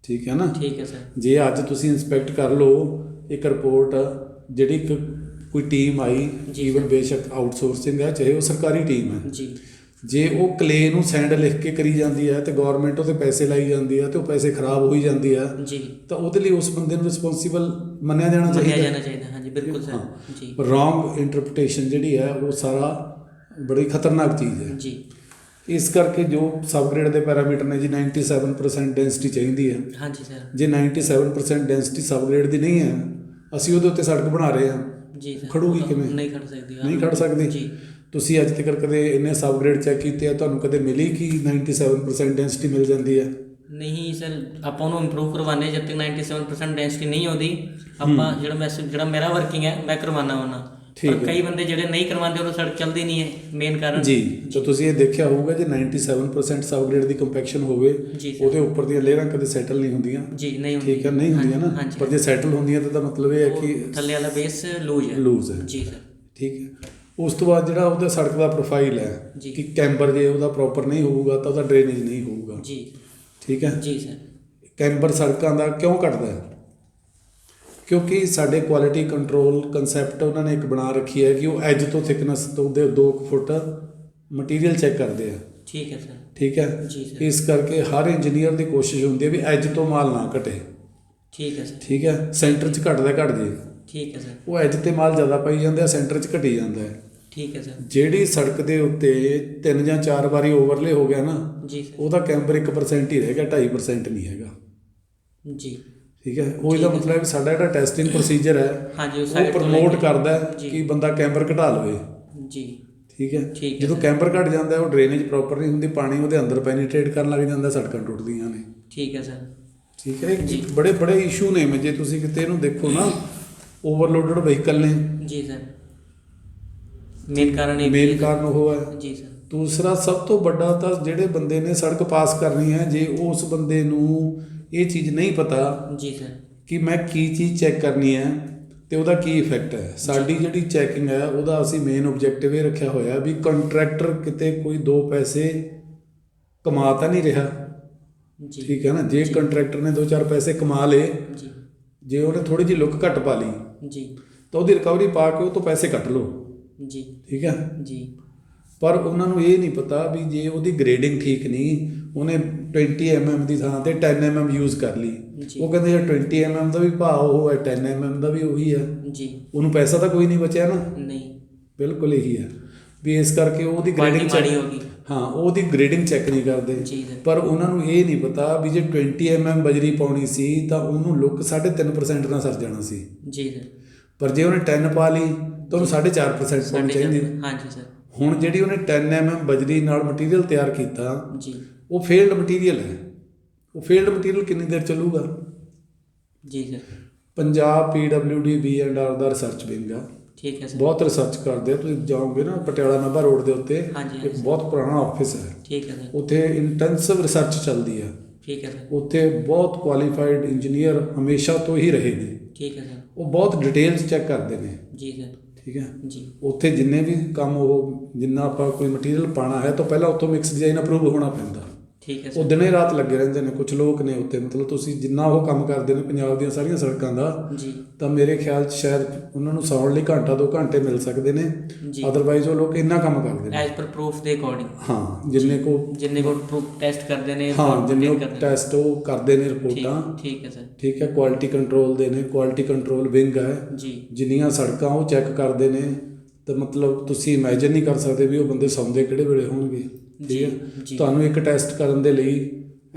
ਠੀਕ ਹੈ ਨਾ। ਠੀਕ ਹੈ ਸਰ। ਜੇ ਅੱਜ ਤੁਸੀਂ ਇੰਸਪੈਕਟ ਕਰ ਲਓ ਇੱਕ ਰਿਪੋਰਟ, ਜਿਹੜੀ ਇੱਕ ਕੋਈ ਟੀਮ ਆਈ, ਜੀ ਈਵਨ ਸਰ। ਬੇਸ਼ੱਕ ਆਊਟਸੋਰਸਿੰਗ ਹੈ ਚਾਹੇ ਉਹ ਸਰਕਾਰੀ ਟੀਮ ਹੈ, ਜੀ ਜੇ ਉਹ ਕਲੇ ਨੂੰ ਸੈਂਡ ਲਿਖ ਕੇ ਕਰੀ ਜਾਂਦੀ ਹੈ ਤੇ ਗਵਰਨਮੈਂਟ ਉਹਦੇ ਪੈਸੇ ਲਾਈ ਜਾਂਦੀ ਹੈ ਤੇ ਉਹ ਪੈਸੇ ਖਰਾਬ ਹੋਈ ਜਾਂਦੀ ਹੈ, ਜੀ ਤਾਂ ਉਹਦੇ ਲਈ ਉਸ ਬੰਦੇ ਨੂੰ ਰਿਸਪੌਂਸੀਬਲ ਮੰਨਿਆ ਜਾਣਾ ਮੰਨਿਆ ਚਾਹੀਦਾ। ਜਾਣਾ ਚਾਹੀਦਾ। ਹਾਂਜੀ ਬਿਲਕੁਲ ਸਰ। ਜੀ ਰੋਂਗ ਇੰਟਰਪ੍ਰੀਟੇਸ਼ਨ ਜਿਹੜੀ ਹੈ ਉਹ ਸਾਰਾ ਬੜੀ ਖਤਰਨਾਕ ਚੀਜ਼ ਹੈ। ਜੀ ਇਸ ਕਰਕੇ ਜੋ ਸਬਗ੍ਰੇਡ ਦੇ ਪੈਰਾਮੀਟਰ ਨੇ ਜੀ 97% ਡੈਂਸਿਟੀ ਚਾਹੀਦੀ ਹੈ। ਹਾਂਜੀ ਸਰ। ਜੇ 97% ਡੈਂਸਿਟੀ ਸਬਗ੍ਰੇਡ ਦੀ ਨਹੀਂ ਹੈ, ਅਸੀਂ ਉਹਦੇ ਉੱਤੇ ਸੜਕ ਬਣਾ ਰਹੇ ਹਾਂ, ਜੀ ਸਰ। ਖੜੂਗੀ ਉਹ ਤਾਂ ਕਿਵੇਂ? ਨਹੀਂ ਖੜ ਸਕਦੀ। ਨਹੀਂ ਖੜ ਸਕਦੀ। ਜੀ ਤੁਸੀਂ ਅੱਜ ਤੱਕ ਕਦੇ ਇੰਨੇ ਸਬਗ੍ਰੇਡ ਚੈੱਕ ਕੀਤੇ ਆ, ਤੁਹਾਨੂੰ ਕਦੇ ਮਿਲੀ ਕਿ 97% ਡੈਂਸਿਟੀ ਮਿਲ ਜਾਂਦੀ ਹੈ? ਨਹੀਂ ਸਰ, ਆਪਾਂ ਉਹਨੂੰ ਇੰਪਰੂਵ ਕਰਵਾਉਂਦੇ ਜਦ ਤੱਕ 97% ਡੈਂਸਿਟੀ ਨਹੀਂ ਆਉਂਦੀ। ਆਪਾਂ ਜਿਹੜਾ ਮੇਰਾ ਵਰਕਿੰਗ ਹੈ ਮੈਂ ਕਰਵਾਉਣਾ ਉਹਨਾਂ। ਠੀਕ ਪਰ ਹੈ। ਕਈ ਬੰਦੇ ਜਿਹੜੇ ਨਹੀਂ ਕਰਵਾਉਂਦੇ ਉਹ ਸੜਕ ਚੱਲਦੀ ਨਹੀਂ ਹੈ, ਮੇਨ ਕਾਰਨ। ਜੀ, ਤਾਂ ਤੁਸੀਂ ਇਹ ਦੇਖਿਆ ਹੋਊਗਾ ਜੇ 97% ਸਬਗ੍ਰੇਡ ਦੀ ਕੰਪੈਕਸ਼ਨ ਹੋਵੇ, ਜੀ ਸਰ। ਉਹਦੇ ਉੱਪਰ ਦੀਆਂ ਲੇਅਰਾਂ ਕਦੇ ਸੈਟਲ ਨਹੀਂ ਹੁੰਦੀਆਂ। ਜੀ ਨਹੀਂ ਹੁੰਦੀ। ਠੀਕ ਹੈ, ਨਹੀਂ ਹੁੰਦੀਆਂ ਨਾ। ਹਾਂਜੀ, ਪਰ ਜੇ ਸੈਟਲ ਹੁੰਦੀਆਂ ਤਾਂ ਮਤਲਬ ਇਹ ਹੈ ਉਹ ਕਿ ਥੱਲੇ ਵਾਲਾ ਬੇਸ ਲੂਜ਼ ਹੈ। ਲੂਜ਼ ਹੈ। ਜੀ ਸਰ। ਠੀਕ ਹੈ। ਉਸ ਤੋਂ ਬਾਅਦ ਜਿਹੜਾ ਉਹਦਾ ਸੜਕ ਦਾ ਪ੍ਰੋਫਾਈਲ ਹੈ ਜੀ। ਕਿ ਕੈਂਬਰ ਜੇ ਉਹਦਾ ਪ੍ਰੋਪਰ ਨਹੀਂ ਹੋਊਗਾ ਤਾਂ ਉਹਦਾ ਡਰੇਨੇਜ ਨਹੀਂ ਹੋਊਗਾ। ਜੀ ਠੀਕ ਹੈ। ਜੀ ਸਰ। ਕੈਂਬਰ ਸੜਕਾਂ ਦਾ ਕਿਉਂ ਘਟਦਾ ਹੈ? ਕਿਉਂਕਿ ਸਾਡੇ ਕੁਆਲਿਟੀ ਕੰਟਰੋਲ ਕਨਸੈਪਟ ਉਹਨਾਂ ਨੇ ਇੱਕ ਬਣਾ ਰੱਖੀ ਹੈ ਕਿ ਉਹ ਐਜ ਤੋਂ ਥਿਕਨੈਸ ਤੋਂ ਦੇ 2 ਫੁੱਟ ਮਟੀਰੀਅਲ ਚੈੱਕ ਕਰਦੇ ਆ। ਠੀਕ ਹੈ ਸਰ। ਠੀਕ ਹੈ। ਜੀ ਸਰ। ਇਸ ਕਰਕੇ ਹਰ ਇੰਜੀਨੀਅਰ ਦੀ ਕੋਸ਼ਿਸ਼ ਹੁੰਦੀ ਹੈ ਵੀ ਐਜ ਤੋਂ ਮਾਲ ਨਾ ਘਟੇ। ਠੀਕ ਹੈ ਸਰ। ਠੀਕ ਹੈ। ਸੈਂਟਰ 'ਚ ਘਟਦਾ ਘਟ ਜੇ, ਠੀਕ ਹੈ ਸਰ। ਉਹ ਐਜ ਤੇ ਮਾਲ ਜ਼ਿਆਦਾ ਪਾਈ ਜਾਂਦੇ ਆ, ਸੈਂਟਰ 'ਚ ਘਟੀ ਜਾਂਦਾ ਹੈ। ਠੀਕ ਹੈ ਸਰ। ਜਿਹੜੀ ਸੜਕ ਦੇ ਉੱਤੇ 3 ਜਾਂ 4 ਵਾਰੀ ਓਵਰਲੇ ਹੋ ਗਿਆ ਨਾ, ਜੀ ਸਰ। ਉਹਦਾ ਕੈਂਬਰ 1% ਹੀ ਰਹਿ ਗਿਆ, 2.5% ਨਹੀਂ ਹੈਗਾ। ਜੀ ਠੀਕ ਹੈ। ਉਹ ਇਹਦਾ ਮਤਲਬ ਹੈ ਵੀ ਸਾਡਾ ਜਿਹੜਾ ਟੈਸਟਿੰਗ ਪ੍ਰੋਸੀਜਰ ਹੈ ਹਾਂਜੀ, ਉਹ ਉਹ side ਤੋਂ ਪ੍ਰਮੋਟ ਲੈ ਕੇ- ਕਰਦਾ ਹੈ ਜੀ। ਕਿ ਬੰਦਾ ਕੈਂਬਰ ਘਟਾ ਲਵੇ। ਜੀ ਠੀਕ ਹੈ। ਠੀਕ ਹੈ ਜਦੋਂ ਸਰ। ਕੈਂਬਰ ਘਟ ਜਾਂਦਾ ਹੈ, ਉਹ ਡਰੇਨੇਜ ਪ੍ਰੋਪਰ ਨਹੀਂ ਹੁੰਦੀ, ਪਾਣੀ ਉਹਦੇ ਅੰਦਰ ਪੈਨੀਟ੍ਰੇਟ ਕਰਨ ਲੱਗ ਜਾਂਦਾ, ਸੜਕਾਂ ਟੁੱਟਦੀਆਂ ਨੇ। ਠੀਕ ਹੈ ਸਰ। ਠੀਕ ਹੈ। ਜੀ। ਬੜੇ ਬੜੇ ਇਸ਼ੂ ਨੇ, ਜੇ ਤੁਸੀਂ ਕਿਤੇ ਇਹਨੂੰ ਦੇਖੋ ਨਾ, ਓਵਰਲੋਡਡ ਵਹੀਕਲ ਨੇ, ਜੀ ਸਰ। ਮੇਨ ਕਾਰਨ ਇਹ ਮੇਨ ਕਾਰਨ ਉਹ ਹੈ। ਜੀ ਸਰ। ਦੂਸਰਾ ਸਭ ਤੋਂ ਵੱਡਾ ਤਾਂ ਜਿਹੜੇ ਬੰਦੇ ਨੇ ਸੜਕ ਪਾਸ ਕਰਨੀ ਹੈ, ਜੇ ਉਸ ਬੰਦੇ ਨੂੰ ਇਹ ਚੀਜ਼ ਨਹੀਂ ਪਤਾ ਜੀ ਸਰ। ਕਿ ਮੈਂ ਕੀ ਚੀਜ਼ ਚੈੱਕ ਕਰਨੀ ਹੈ ਤੇ ਉਹਦਾ ਕੀ ਇਫੈਕਟ ਹੈ। ਸਾਡੀ ਜਿਹੜੀ ਚੈਕਿੰਗ ਹੈ ਉਹਦਾ ਅਸੀਂ ਮੇਨ ਆਬਜੈਕਟਿਵ ਇਹ ਰੱਖਿਆ ਹੋਇਆ ਵੀ ਕੰਟਰੈਕਟਰ ਕਿਤੇ ਕੋਈ 2 ਪੈਸੇ ਕਮਾ ਤਾਂ ਨਹੀਂ ਰਿਹਾ। ਜੀ ਠੀਕ ਹੈ ਨਾ। ਜੇ ਕੰਟਰੈਕਟਰ ਨੇ 2-4 ਪੈਸੇ ਕਮਾ ਲਏ, ਜੀ ਜੇ ਉਹਨੇ ਥੋੜੀ ਜਿਹੀ ਲੁੱਕ ਘੱਟ ਪਾ ਲਈ ਜੀ ਤਾਂ ਉਹਦੀ ਰਿਕਵਰੀ ਪਾ ਕੇ ਉਹ ਤੋਂ ਪੈਸੇ ਕੱਟ ਲਓ। ਜੀ ਠੀਕ ਹੈ। ਜੀ ਪਰ ਉਹਨਾਂ ਨੂੰ ਇਹ ਨਹੀਂ ਪਤਾ ਵੀ ਜੇ ਉਹਦੀ ਗ੍ਰੇਡਿੰਗ ਠੀਕ ਨਹੀਂ, ਉਹਨੇ 20 mm ਦੀ ਥਾਂ ਤੇ 10 mm ਯੂਜ਼ ਕਰ ਲਈ, ਜੀ। ਉਹ ਕਹਿੰਦੇ ਯਾਰ 20 mm ਦਾ ਵੀ ਭਾਅ ਉਹ ਹੈ, 10 mm ਦਾ ਵੀ ਉਹੀ ਹੈ, ਜੀ ਉਹਨੂੰ ਪੈਸਾ ਤਾਂ ਕੋਈ ਨਹੀਂ ਬਚਿਆ ਨਾ। ਨਹੀਂ। ਬਿਲਕੁਲ ਇਹੀ ਹੈ ਵੀ ਇਸ ਕਰਕੇ ਉਹਦੀ ਕੁਆਲਿਟੀ ਗ੍ਰੇਡਿੰਗ ਮਾੜੀ ਹੋ ਗਈ। ਹਾਂ, ਉਹਦੀ ਗ੍ਰੇਡਿੰਗ ਚੈੱਕ ਨਹੀਂ ਕਰਦੇ। ਜੀ ਸਰ। ਪਰ ਉਹਨਾਂ ਨੂੰ ਇਹ ਨਹੀਂ ਪਤਾ ਵੀ ਜੇ 20 mm ਬਜਰੀ ਪਾਉਣੀ ਸੀ ਤਾਂ ਉਹਨੂੰ ਲੁੱਕ 3.5% ਨਾਲ ਸਰ ਜਾਣਾ ਸੀ। ਜੀ ਸਰ। ਪਰ ਜੇ ਉਹਨੇ 10 ਪਾ ਲਈ ਤਾਂ ਉਹਨੂੰ 4.5% ਪਾਉਣੀ ਚਾਹੀਦੀ। ਹਾਂਜੀ ਸਰ। ਹੁਣ ਜਿਹੜੀ ਉਹਨੇ 10 mm ਬਜਰੀ ਨਾਲ ਮਟੀਰੀਅਲ ਤਿਆਰ ਕੀਤਾ, ਜੀ ਉਹ ਫੇਲਡ ਮਟੀਰੀਅਲ ਹੈ। ਉਹ ਫੇਲਡ ਮਟੀਰੀਅਲ ਕਿੰਨੀ ਦੇਰ ਚੱਲੂਗਾ? ਜੀ ਸਰ। ਪੰਜਾਬ PWD B&R ਦਾ ਰਿਸਰਚ ਵਿੰਗ ਆ, ਠੀਕ ਹੈ ਸਰ। ਬਹੁਤ ਰਿਸਰਚ ਕਰਦੇ ਆ। ਤੁਸੀਂ ਜਾਓਗੇ ਨਾ ਪਟਿਆਲਾ ਨਾਭਾ ਰੋਡ ਦੇ ਉੱਤੇ, ਹਾਂਜੀ, ਇੱਕ ਬਹੁਤ ਪੁਰਾਣਾ ਆਫਿਸ ਹੈ, ਠੀਕ ਹੈ ਸਰ। ਉੱਥੇ ਇੰਟੈਂਸਿਵ ਰਿਸਰਚ ਚੱਲਦੀ ਆ। ਠੀਕ ਹੈ ਸਰ। ਉੱਥੇ ਬਹੁਤ ਕੁਆਲੀਫਾਈਡ ਇੰਜੀਨੀਅਰ ਹਮੇਸ਼ਾ ਤੋਂ ਹੀ ਰਹੇ ਨੇ। ਠੀਕ ਹੈ ਸਰ। ਉਹ ਬਹੁਤ ਡਿਟੇਲਸ ਚੈੱਕ ਕਰਦੇ ਨੇ। ਜੀ ਸਰ। ਠੀਕ ਹੈ ਜੀ। ਉੱਥੇ ਜਿੰਨੇ ਵੀ ਕੰਮ ਉਹ ਜਿੰਨਾ ਆਪਾਂ ਕੋਈ ਮਟੀਰੀਅਲ ਪਾਉਣਾ ਹੈ ਤਾਂ ਪਹਿਲਾਂ ਉੱਥੋਂ ਮਿਕਸ ਡਿਜ਼ਾਈਨ ਅਪਰੂਵ ਹੋਣਾ ਪੈਂਦਾ। ਠੀਕ ਹੈ ਉਹ ਸਰ। ਦਿਨੇ ਰਾਤ ਲੱਗੇ ਰਹਿੰਦੇ ਨੇ ਕੁਝ ਲੋਕ ਨੇ ਉੱਤੇ, ਮਤਲਬ ਤੁਸੀਂ ਜਿੰਨਾ ਉਹ ਕੰਮ ਕਰਦੇ ਨੇ ਪੰਜਾਬ ਦੀਆਂ ਸਾਰੀਆਂ ਸੜਕਾਂ ਦਾ, ਜੀ। ਤਾਂ ਮੇਰੇ ਖਿਆਲ 'ਚ ਸ਼ਾਇਦ ਉਹਨਾਂ ਨੂੰ ਸੌਣ ਲਈ ਘੰਟਾ 2 ਘੰਟੇ ਮਿਲ ਸਕਦੇ ਨੇ। ਜੀ। ਅਦਰਵਾਈਜ਼ ਉਹ ਲੋਕ ਇੰਨਾ ਕੰਮ ਕਰਦੇ ਨੇ ਐਜ਼ ਪਰ ਪ੍ਰੂਫ ਦੇ ਅਕੋਰਡਿੰਗ। ਹਾਂ, ਜਿੰਨੇ ਕੋ ਪ੍ਰੂਫ ਟੈਸਟ ਕਰਦੇ ਨੇ। ਹਾਂ, ਜਿੰਨੇ ਕਰਦੇ ਨੇ। ਟੈਸਟ ਉਹ ਕਰਦੇ ਨੇ ਰਿਪੋਰਟਾਂ। ਠੀਕ ਹੈ ਸਰ। ਠੀਕ ਹੈ, ਕੁਆਲਿਟੀ ਕੰਟਰੋਲ ਦੇ ਨੇ, ਕੁਆਲਿਟੀ ਕੰਟਰੋਲ ਵਿੰਗ ਹੈ ਜੀ। ਜਿੰਨੀਆਂ ਸੜਕਾਂ ਉਹ ਚੈੱਕ ਕਰਦੇ ਨੇ। ਤਾਂ ਮਤਲਬ ਤੁਸੀਂ ਇਮੇਜਿਨ ਨਹੀਂ ਕਰ ਸਕਦੇ ਵੀ ਉਹ ਬੰਦੇ ਸੌਂਦੇ ਕਿਹੜੇ ਵੇਲੇ ਹੋਣਗੇ। ਠੀਕ ਹੈ, ਤੁਹਾਨੂੰ ਇੱਕ ਟੈਸਟ ਕਰਨ ਦੇ ਲਈ,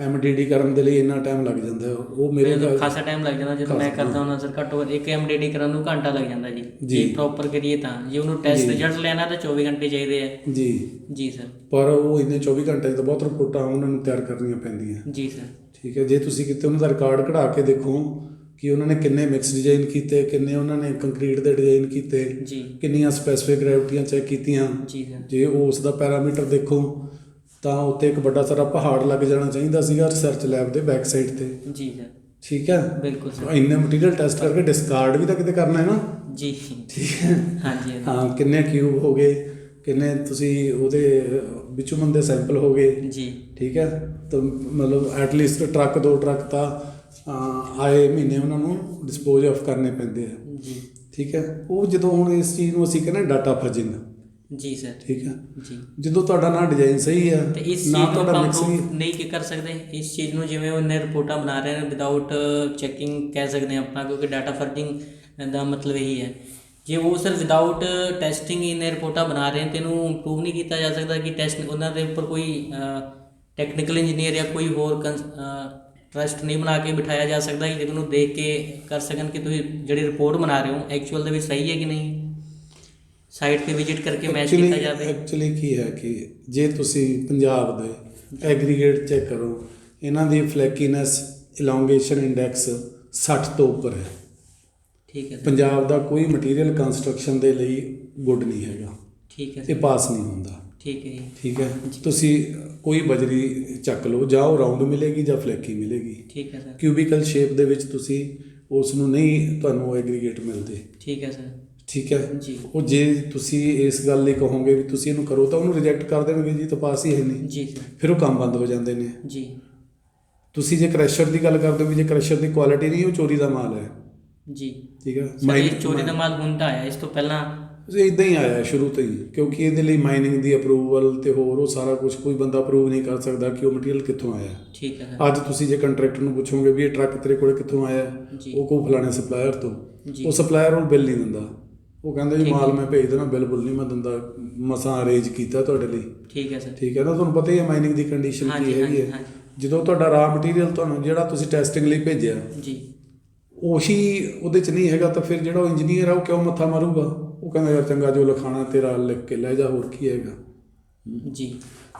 MDD ਕਰਨ ਦੇ ਲਈ ਇੰਨਾ ਟਾਈਮ ਲੱਗ ਜਾਂਦਾ ਹੈ। ਉਹ ਮੇਰੇ ਖਿਆਲ ਖਾਸਾ ਟਾਈਮ ਲੱਗ ਜਾਂਦਾ। ਜਦੋਂ ਮੈਂ ਕਰਦਾ ਹੁੰਦਾ ਸਰ, ਘੱਟੋ ਘੱਟ ਇੱਕ MDD ਕਰਨ ਨੂੰ ਘੰਟਾ ਲੱਗ ਜਾਂਦਾ ਜੀ। ਜੇ ਪ੍ਰੋਪਰ ਕਰੀਏ ਤਾਂ, ਜੇ ਉਹਨੂੰ ਟੈਸਟ ਰਿਜ਼ਲਟ ਲੈਣਾ ਤਾਂ 24 ਘੰਟੇ ਚਾਹੀਦੇ ਆ। ਜੀ। ਜੀ ਸਰ। ਪਰ ਉਹ ਇੰਨੇ 24 ਘੰਟੇ 'ਚ ਤਾਂ ਬਹੁਤ ਰਿਪੋਰਟਾਂ ਉਹਨਾਂ ਨੂੰ ਤਿਆਰ ਕਰਨੀਆਂ ਪੈਂਦੀਆਂ। ਜੀ ਸਰ। ਠੀਕ ਹੈ, ਜੇ ਤੁਸੀਂ ਕਿਤੇ ਉਹਨਾਂ ਦਾ ਰਿਕਾਰਡ ਕਢਾ ਕੇ ਦੇਖੋ ਕਿ ਉਹਨਾਂ ਨੇ ਕਿੰਨੇ ਮਿਕਸ ਡਿਜ਼ਾਈਨ ਕੀਤੇ, ਕਿੰਨੇ ਉਹਨਾਂ ਨੇ ਕੰਕਰੀਟ ਦੇ ਡਿਜ਼ਾਈਨ ਕੀਤੇ, ਜੀ। ਕਿੰਨੀਆਂ ਸਪੈਸੀਫਿਕ ਗ੍ਰੈਵਿਟੀਆਂ ਚੈੱਕ ਕੀਤੀਆਂ। ਜੀ ਸਰ। ਜੇ ਉਸ ਦਾ ਪੈਰਾਮੀਟਰ ਦੇਖੋ ਤਾਂ ਉੱਤੇ ਇੱਕ ਵੱਡਾ ਸਾਰਾ ਪਹਾੜ ਲੱਗ ਜਾਣਾ ਚਾਹੀਦਾ ਸੀਗਾ ਰਿਸਰਚ ਲੈਬ ਦੇ ਬੈਕ ਸਾਈਡ ਤੇ। ਜੀ ਸਰ। ਠੀਕ ਹੈ, ਬਿਲਕੁਲ ਸਰ। ਇੰਨੇ ਮਟੀਰੀਅਲ ਟੈਸਟ ਕਰਕੇ ਡਿਸਕਾਰਡ ਵੀ ਤਾਂ ਕਿਤੇ ਕਰਨਾ ਹੈ ਨਾ। ਜੀ। ਠੀਕ ਹੈ। ਹਾਂਜੀ। ਹਾਂ, ਕਿੰਨੇ ਕਿਊਬ ਹੋ ਗਏ, ਕਿੰਨੇ ਤੁਸੀਂ ਉਹਦੇ ਬਿਚੂਮਨ ਦੇ ਸੈਂਪਲ ਹੋ ਗਏ। ਜੀ। ਠੀਕ ਹੈ, ਤਾਂ ਮਤਲਬ ਐਟਲੀਸਟ ਟਰੱਕ 2 ਟਰੱਕ ਤਾਂ ਆਏ ਮਹੀਨੇ ਉਹਨਾਂ ਨੂੰ ਡਿਸਪੋਜ਼ ਆਫ ਕਰਨੇ ਪੈਂਦੇ ਆ। ਜੀ। ਠੀਕ ਹੈ, ਉਹ ਜਦੋਂ ਹੁਣ ਇਸ ਚੀਜ਼ ਨੂੰ ਅਸੀਂ ਕਹਿੰਦੇ ਡਾਟਾ ਫਜਿੰਗ। ਜੀ ਸਰ। ਠੀਕ ਹੈ, ਜੀ। ਜਦੋਂ ਤੁਹਾਡਾ ਨਾ ਡਿਜ਼ਾਈਨ ਸਹੀ ਹੈ ਤੇ ਇਸ ਨਾ ਚੀਜ਼ ਨੂੰ ਤੁਹਾਡਾ ਆਪਾਂ ਮਿਕਸਿੰਗ ਪ੍ਰੂਫ ਨਹੀਂ ਕੀ ਕਰ ਸਕਦੇ। ਇਸ ਚੀਜ਼ ਨੂੰ ਜਿਵੇਂ ਉਹਨੇ ਰਿਪੋਰਟਾਂ ਬਣਾ ਰਹੇ ਨੇ ਵਿਦਆਊਟ ਚੈਕਿੰਗ ਕਹਿ ਸਕਦੇ ਹਾਂ ਆਪਾਂ, ਕਿਉਂਕਿ ਡਾਟਾ ਫਰਜਿੰਗ ਦਾ ਮਤਲਬ ਇਹੀ ਹੈ। ਜੇ ਉਹ ਸਰ ਵਿਦਆਊਟ ਟੈਸਟਿੰਗ ਇਹਨੇ ਰਿਪੋਰਟਾਂ ਬਣਾ ਰਹੇ ਨੇ, ਤੇ ਇਹਨੂੰ ਪ੍ਰੂਵ ਨਹੀਂ ਕੀਤਾ ਜਾ ਸਕਦਾ ਕਿ ਟੈਸਟ ਉਹਨਾਂ ਦੇ ਉੱਪਰ ਕੋਈ ਟੈਕਨੀਕਲ ਇੰਜੀਨੀਅਰ ਜਾਂ ਕੋਈ ਹੋਰ ਟਰਸਟ ਨਹੀਂ ਬਣਾ ਕੇ ਬਿਠਾਇਆ ਜਾ ਸਕਦਾ ਕਿ ਜਿਹਨੂੰ ਦੇਖ ਕੇ ਕਰ ਸਕਣ ਕਿ ਤੁਸੀਂ ਜਿਹੜੀ ਰਿਪੋਰਟ ਬਣਾ ਰਹੇ ਹੋ ਐਕਚੁਅਲ ਦੇ ਵਿੱਚ ਸਹੀ ਹੈ ਕਿ ਨਹੀਂ। ਸਾਈਟ 'ਤੇ ਵਿਜ਼ਿਟ ਕਰਕੇ ਮੈਚ ਕੀਤਾ ਜਾਵੇ। ਐਕਚੁਅਲੀ ਕੀ ਹੈ ਕਿ ਜੇ ਤੁਸੀਂ ਪੰਜਾਬ ਦੇ ਐਗਰੀਗੇਟ ਚੈੱਕ ਕਰੋ, ਇਹਨਾਂ ਦੀ ਫਲੈਕੀਨੈਸ ਇਲੋਂਗੇਸ਼ਨ ਇੰਡੈਕਸ 60 ਤੋਂ ਉੱਪਰ ਹੈ। ਠੀਕ ਹੈ ਸਰ। ਪੰਜਾਬ ਦਾ ਕੋਈ ਮਟੀਰੀਅਲ ਕੰਸਟਰਕਸ਼ਨ ਦੇ ਲਈ ਗੁੱਡ ਨਹੀਂ ਹੈਗਾ। ਠੀਕ ਹੈ ਇਹ ਸਰ। ਪਾਸ ਨਹੀਂ ਹੁੰਦਾ। ਠੀਕ ਹੈ ਜੀ। ਠੀਕ ਹੈ, ਤੁਸੀਂ ਕੋਈ ਬਜਰੀ ਚੱਕ ਲਓ, ਜਾਂ ਉਹ ਰਾਊਂਡ ਮਿਲੇਗੀ ਜਾਂ ਫਲੈਕੀ ਮਿਲੇਗੀ। ਠੀਕ ਹੈ ਸਰ। ਕਿਊਬਿਕਲ ਸ਼ੇਪ ਦੇ ਵਿੱਚ ਤੁਸੀਂ ਉਸ ਨੂੰ ਨਹੀਂ, ਤੁਹਾਨੂੰ ਐਗਰੀਗੇਟ ਮਿਲਦੇ। ਠੀਕ ਹੈ ਸਰ। ਠੀਕ ਹੈ ਜੀ। ਉਹ ਜੇ ਤੁਸੀਂ ਇਸ ਗੱਲ ਲਈ ਕਹੋਗੇ ਵੀ ਤੁਸੀਂ ਇਹਨੂੰ ਕਰੋ ਤਾਂ ਉਹਨੂੰ ਰਿਜੈਕਟ ਕਰ ਦੇਣਗੇ ਜੀ, ਤਾਂ ਪਾਸ ਹੀ ਹੈ ਨਹੀਂ। ਜੀ ਸਰ। ਫਿਰ ਉਹ ਕੰਮ ਬੰਦ ਹੋ ਜਾਂਦੇ ਨੇ। ਜੀ। ਤੁਸੀਂ ਜੇ ਕ੍ਰੈਸ਼ਰ ਦੀ ਗੱਲ ਕਰਦੇ ਹੋ ਵੀ ਜੇ ਕ੍ਰੈਸ਼ਰ ਦੀ ਕੁਆਲਿਟੀ ਨਹੀਂ, ਉਹ ਚੋਰੀ ਦਾ ਮਾਲ ਹੈ। ਜੀ। ਠੀਕ ਹੈ, ਸਰ ਇਹ ਚੋਰੀ ਦਾ ਮਾਲ ਹੁਣ ਤਾਂ ਆਇਆ, ਇਸ ਤੋਂ ਪਹਿਲਾਂ ਇਦਾਂ ਹੀ ਆਇਆ ਸ਼ੁਰੂ ਤੋਂ ਹੀ, ਕਿਉਂਕਿ ਇਹਦੇ ਲਈ ਮਾਈਨਿੰਗ ਦੀ ਅਪਰੂਵਲ ਤੇ ਹੋਰ ਉਹ ਸਾਰਾ ਕੁਝ ਕੋਈ ਬੰਦਾ ਅਪਰੂਵ ਨਹੀਂ ਕਰ ਸਕਦਾ ਕਿ ਉਹ ਮਟੀਰੀਅਲ ਕਿੱਥੋਂ ਆਇਆ। ਠੀਕ ਹੈ ਸਰ। ਅੱਜ ਤੁਸੀਂ ਜੇ ਕੰਟਰੈਕਟਰ ਨੂੰ ਪੁੱਛੋਗੇ ਵੀ ਇਹ ਟਰੱਕ ਤੇਰੇ ਕੋਲੇ ਕਿੱਥੋਂ ਆਇਆ, ਉਹ ਕੋ ਫਲਾਣੇ ਸਪਲਾਇਰ ਤੋਂ। ਉਹ ਸਪਲਾਇਰ ਉਹ ਬਿੱਲ ਨਹੀਂ ਦਿੰਦਾ, ਉਹ ਕਹਿੰਦਾ ਜੀ ਮਾਲ ਮੈਂ ਭੇਜ ਦੇਣਾ, ਬਿੱਲ ਬੁੱਲ ਨਹੀਂ ਮੈਂ ਦਿੰਦਾ, ਮਸਾਂ ਅਰੇਂਜ ਕੀਤਾ ਤੁਹਾਡੇ ਲਈ। ਠੀਕ ਹੈ ਸਰ। ਠੀਕ ਹੈ ਨਾ, ਤੁਹਾਨੂੰ ਪਤਾ ਹੀ ਹੈ ਮਾਈਨਿੰਗ ਦੀ ਕੰਡੀਸ਼ਨ ਕੀ ਹੈਗੀ ਹੈ। ਜਦੋਂ ਤੁਹਾਡਾ ਰਾ ਮਟੀਰੀਅਲ ਤੁਹਾਨੂੰ ਜਿਹੜਾ ਤੁਸੀਂ ਟੈਸਟਿੰਗ ਲਈ ਭੇਜਿਆ ਜੀ, ਉਹੀ ਉਹਦੇ 'ਚ ਨਹੀਂ ਹੈਗਾ, ਤਾਂ ਫਿਰ ਜਿਹੜਾ ਉਹ ਇੰਜੀਨੀਅਰ ਆ ਉਹ ਕਿਉਂ ਮੱਥਾ ਮਾਰੂਗਾ। ਉਹ ਕਹਿੰਦਾ ਯਾਰ ਚੰਗਾ ਜੋ ਲਿਖਾਣਾ ਤੇਰਾ ਲਿਖ ਕੇ ਲੈ ਜਾ, ਹੋਰ ਕੀ ਹੈਗਾ ਜੀ।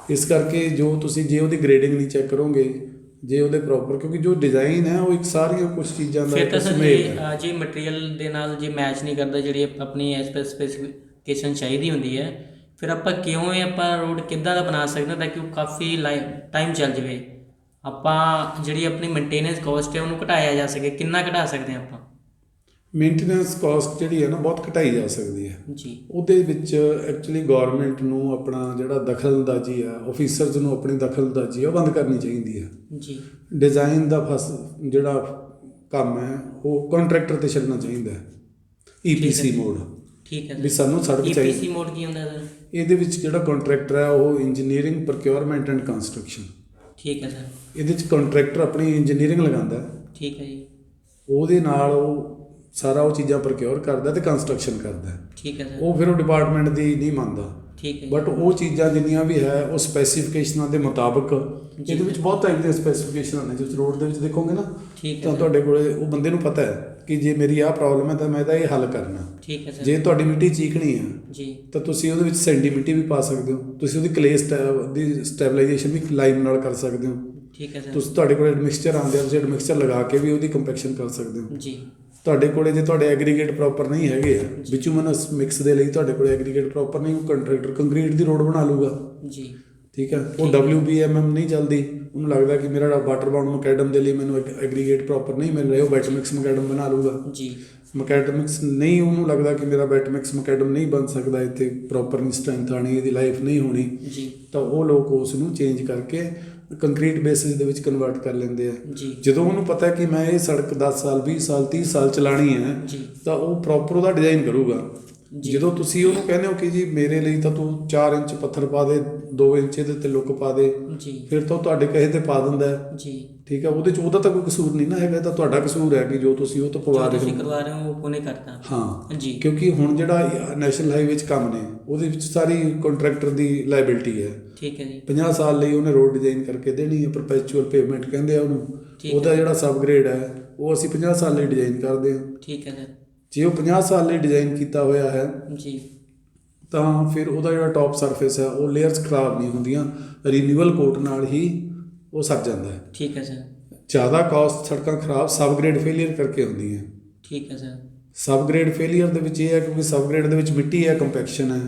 ਇਸ ਕਰਕੇ ਜੋ ਤੁਸੀਂ ਜੇ ਉਹਦੀ ਗ੍ਰੇਡਿੰਗ ਨਹੀਂ ਚੈੱਕ ਕਰੋਗੇ, ਜੇ ਉਹਦੇ ਪ੍ਰੋਪਰ, ਕਿਉਂਕਿ ਜੋ ਡਿਜ਼ਾਈਨ ਹੈ ਉਹ ਇੱਕ ਸਾਰੀਆਂ ਕੁਝ ਚੀਜ਼ਾਂ ਦਾ ਫਿਰ ਤਾਂ ਸਰ ਸੁਮੇਲ ਹੈ। ਜੇ ਮਟੀਰੀਅਲ ਦੇ ਨਾਲ ਜੇ ਮੈਚ ਨਹੀਂ ਕਰਦਾ, ਜਿਹੜੀ ਆਪਣੀ ਸਪੈਸੀਫਿਕੇਸ਼ਨ ਚਾਹੀਦੀ ਹੁੰਦੀ ਹੈ, ਫਿਰ ਆਪਾਂ ਕਿਵੇਂ ਆਪਾਂ ਰੋਡ ਕਿੱਦਾਂ ਦਾ ਬਣਾ ਸਕਦੇ ਹਾਂ ਤਾਂ ਕਿ ਉਹ ਕਾਫੀ ਟਾਈਮ ਚੱਲ ਜਾਵੇ। ਆਪਾਂ ਜਿਹੜੀ ਆਪਣੀ ਮੇਨਟੇਨੈਂਸ ਕੋਸਟ ਹੈ ਉਹਨੂੰ ਘਟਾਇਆ ਜਾ ਸਕੇ, ਕਿੰਨਾ ਘਟਾ ਸਕਦੇ ਹਾਂ ਆਪਾਂ? ਮੇਨਟੇਨੈਂਸ ਕਾਸਟ ਜਿਹੜੀ ਹੈ ਨਾ ਬਹੁਤ ਘਟਾਈ ਜਾ ਸਕਦੀ ਹੈ ਜੀ। ਉਹਦੇ ਵਿੱਚ ਐਕਚੁਅਲੀ ਗੌਰਮੈਂਟ ਨੂੰ ਆਪਣਾ ਜਿਹੜਾ ਦਖਲਅੰਦਾਜ਼ੀ ਹੈ, ਆਫੀਸਰਸ ਨੂੰ ਆਪਣੀ ਦਖਲਅੰਦਾਜ਼ੀ ਉਹ ਬੰਦ ਕਰਨੀ ਚਾਹੀਦੀ ਹੈ ਜੀ। ਡਿਜ਼ਾਈਨ ਦਾ ਜਿਹੜਾ ਕੰਮ ਹੈ ਉਹ ਕੰਟਰੈਕਟਰ ਤੇ ਛੱਡਣਾ ਚਾਹੀਦਾ ਹੈ। EPC mode. ਠੀਕ ਹੈ ਵੀ ਸਾਨੂੰ ਸੜਕ ਚਾਹੀਦੀ। EPC ਮੋਡ ਕੀ ਹੁੰਦਾ ਸਰ? ਇਹਦੇ ਵਿੱਚ ਜਿਹੜਾ ਕੰਟਰੈਕਟਰ ਹੈ ਉਹ ਇੰਜੀਨੀਅਰਿੰਗ ਪ੍ਰੋਕਿਉਰਮੈਂਟ ਐਂਡ ਕੰਸਟਰਕਸ਼ਨ। ਠੀਕ ਹੈ ਸਰ। ਇਹਦੇ ਵਿੱਚ ਕੰਟਰੈਕਟਰ ਆਪਣੀ ਇੰਜੀਨੀਅਰਿੰਗ ਲਗਾਉਂਦਾ। ਠੀਕ ਹੈ ਜੀ। ਉਹਦੇ ਨਾਲ ਉਹ ਸਾਰਾ ਉਹ ਚੀਜ਼ਾਂ ਪ੍ਰੋਕਿਉਰ ਕਰਦਾ ਤੇ ਕੰਸਟਰਕਸ਼ਨ ਕਰਦਾ। ਠੀਕ ਹੈ ਸਰ। ਉਹ ਫਿਰ ਉਹ ਡਿਪਾਰਟਮੈਂਟ ਦੀ ਨਹੀਂ ਮੰਨਦਾ। ਠੀਕ ਹੈ। ਬਟ ਉਹ ਚੀਜ਼ਾਂ ਜਿੰਨੀਆਂ ਵੀ ਹੈ ਉਹ ਸਪੈਸੀਫਿਕੇਸ਼ਨਾਂ ਦੇ ਮੁਤਾਬਕ, ਇਹਦੇ ਵਿੱਚ ਬਹੁਤ ਟਾਈਪ ਦੀਆਂ ਸਪੈਸੀਫਿਕੇਸ਼ਨਾਂ ਨੇ। ਜਿਸ ਰੋਡ ਦੇ ਵਿੱਚ ਦੇਖੋਗੇ ਨਾ, ਤਾਂ ਤੁਹਾਡੇ ਕੋਲੇ ਉਹ ਬੰਦੇ ਨੂੰ ਪਤਾ ਹੈ ਕਿ ਜੇ ਮੇਰੀ ਆਹ ਪ੍ਰੋਬਲਮ ਹੈ ਤਾਂ ਮੈਂ ਇਹਦਾ ਇਹ ਹੱਲ ਕਰਨਾ। ਠੀਕ ਹੈ ਸਰ। ਜੇ ਤੁਹਾਡੀ ਮਿੱਟੀ ਚੀਕਣੀ ਹੈ ਜੀ, ਤਾਂ ਤੁਸੀਂ ਉਹਦੇ ਵਿੱਚ ਸੈਂਟੀਮਿੱਟੀ ਵੀ ਪਾ ਸਕਦੇ ਹੋ। ਤੁਸੀਂ ਉਹਦੀ ਕਲੇ ਦੀ ਸਟੈਬਲਾਈਜੇਸ਼ਨ ਵੀ ਲਾਈਮ ਨਾਲ ਕਰ ਸਕਦੇ ਹੋ। ਠੀਕ ਹੈ ਸਰ। ਤੁਸੀਂ ਤੁਹਾਡੇ ਕੋਲ ਐਡਮਿਕਸਚਰ ਆਉਂਦੇ ਆ, ਤੁਸੀਂ ਐਡਮਿਕਸਚਰ ਲਗਾ ਕੇ ਵੀ ਉਹਦੀ ਕੰਪੈਕਸ਼ਨ ਕਰ ਸਕਦੇ ਹੋ। ਜੀ। ਤੁਹਾਡੇ ਕੋਲੇ ਜੇ ਤੁਹਾਡੇ ਐਗਰੀਗੇਟ ਪ੍ਰੋਪਰ ਨਹੀਂ ਹੈਗੇ ਆ, ਬਿਚੂਮਨਸ ਮਿਕਸ ਦੇ ਲਈ ਤੁਹਾਡੇ ਕੋਲੇ ਐਗਰੀਗੇਟ ਪ੍ਰੋਪਰ ਨਹੀਂ, ਉਹ ਕੰਟਰੈਕਟਰ ਕੰਕਰੀਟ ਦੀ ਰੋਡ ਬਣਾ ਲੂਗਾ। ਜੀ। ਠੀਕ ਹੈ। ਉਹ WBMM ਨਹੀਂ ਚੱਲਦੀ, ਉਹਨੂੰ ਲੱਗਦਾ ਕਿ ਮੇਰਾ ਵਾਟਰ ਬਾਉਂਡ ਮੈਕੈਡਮ ਦੇ ਲਈ ਮੈਨੂੰ ਐਗਰੀਗੇਟ ਪ੍ਰੋਪਰ ਨਹੀਂ ਮਿਲ ਰਿਹਾ, ਉਹ ਬੈਟਮਿਕਸ ਮੈਕੈਡਮ ਬਣਾ ਲੂਗਾ ਜੀ। ਮੈਕੈਡਮਿਕਸ ਨਹੀਂ, ਉਹਨੂੰ ਲੱਗਦਾ ਕਿ ਮੇਰਾ ਬੈਟਮਿਕਸ ਮੈਕੈਡਮ ਨਹੀਂ ਬਣ ਸਕਦਾ, ਇੱਥੇ ਪ੍ਰੋਪਰ ਨਹੀਂ ਸਟਰੈਂਥ ਆਉਣੀ, ਇਹਦੀ ਲਾਈਫ ਨਹੀਂ ਹੋਣੀ ਜੀ। ਤਾਂ ਉਹ ਲੋਕ ਉਸ ਨੂੰ ਚੇਂਜ ਕਰਕੇ ਕੰਕਰੀਟ ਬੇਸਿਸ ਦੇ ਵਿੱਚ ਕਨਵਰਟ ਕਰ ਲੈਂਦੇ ਆ ਜੀ। ਜਦੋਂ ਉਹਨੂੰ ਪਤਾ ਕਿ ਮੈਂ ਇਹ ਸੜਕ 10 ਸਾਲ 20 ਸਾਲ 30 ਸਾਲ ਚਲਾਉਣੀ ਹੈ ਜੀ। ਤਾਂ ਉਹ ਪ੍ਰੋਪਰ ਉਹਦਾ ਡਿਜ਼ਾਈਨ ਕਰੂਗਾ। ਜੀ। ਜਦੋਂ ਤੁਸੀਂ ਉਹਨੂੰ ਕਹਿੰਦੇ ਹੋ ਕਿ ਜੀ ਮੇਰੇ ਲਈ ਤਾਂ ਤੂੰ 4 ਇੰਚ ਪੱਥਰ ਪਾ ਦੇ, 2 ਇੰਚ ਇਹਦੇ ਤੇ ਲੁੱਕ ਪਾ ਦੇ, ਜੀ। ਫਿਰ ਤਾਂ ਉਹ ਤੁਹਾਡੇ ਕਹੇ ਤੇ ਪਾ ਦਿੰਦਾ ਹੈ। ਜੀ। ਠੀਕ ਹੈ, ਉਹਦੇ 'ਚ ਉਹਦਾ ਤਾਂ ਕੋਈ ਕਸੂਰ ਨਹੀਂ ਨਾ ਹੈਗਾ, ਇਹ ਤਾਂ ਤੁਹਾਡਾ ਕਸੂਰ ਹੈ ਕਿ ਜੋ ਤੁਸੀਂ ਉਹ ਤੋਂ ਪਵਾ ਰਹੇ ਤੁਸੀਂ ਹੋ। ਕਰਵਾ ਰਹੇ ਹੋ ਉਹ ਨਹੀਂ ਕਰਤਾ। ਹਾਂ ਜੀ। ਕਿਉਂਕਿ ਹੁਣ ਜਿਹੜਾ ਨੈਸ਼ਨਲ ਹਾਈਵੇ 'ਚ ਕੰਮ ਨੇ ਉਹਦੇ ਵਿੱਚ ਸਾਰੀ ਕੰਟਰੈਕਟਰ ਦੀ ਲਾਇਬਿਲਟੀ ਹੈ। ਠੀਕ ਹੈ ਜੀ। 50 ਸਾਲ ਲਈ ਉਹਨੇ ਰੋਡ ਡਿਜ਼ਾਈਨ ਕਰਕੇ ਦੇਣੀ ਹੈ, ਪਰਪੈਚੁਅਲ ਪੇਮੈਂਟ ਕਹਿੰਦੇ ਆ ਉਹਨੂੰ। ਉਹਦਾ ਜਿਹੜਾ ਸਬਗ੍ਰੇਡ ਹੈ ਉਹ ਅਸੀਂ 50 ਸਾਲ ਲਈ ਡਿਜ਼ਾਈਨ ਕਰਦੇ ਹਾਂ। ਠੀਕ ਹੈ ਸਰ। ਜੇ ਉਹ 50 ਸਾਲ ਲਈ ਡਿਜ਼ਾਈਨ ਕੀਤਾ ਹੋਇਆ ਹੈ ਜੀ ਤਾਂ ਫਿਰ ਉਹਦਾ ਜਿਹੜਾ ਟੌਪ ਸਰਫੇਸ ਹੈ ਉਹ ਲੇਅਰਸ ਖਰਾਬ ਨਹੀਂ ਹੁੰਦੀਆਂ, ਰੀਨਿਊਅਲ ਕੋਟ ਨਾਲ ਹੀ ਉਹ ਸਰ ਜਾਂਦਾ ਹੈ। ਠੀਕ ਹੈ ਸਰ। ਜ਼ਿਆਦਾ ਕਾਸਟ ਸੜਕਾਂ ਖਰਾਬ ਸਬਗ੍ਰੇਡ ਫੇਲੀਅਰ ਕਰਕੇ ਹੁੰਦੀਆਂ। ਠੀਕ ਹੈ ਸਰ। ਸਬਗ੍ਰੇਡ ਫੇਲੀਅਰ ਦੇ ਵਿੱਚ ਇਹ ਹੈ ਕਿਉਂਕਿ ਸਬਗ੍ਰੇਡ ਦੇ ਵਿੱਚ ਮਿੱਟੀ ਹੈ, ਕੰਪੈਕਸ਼ਨ ਹੈ।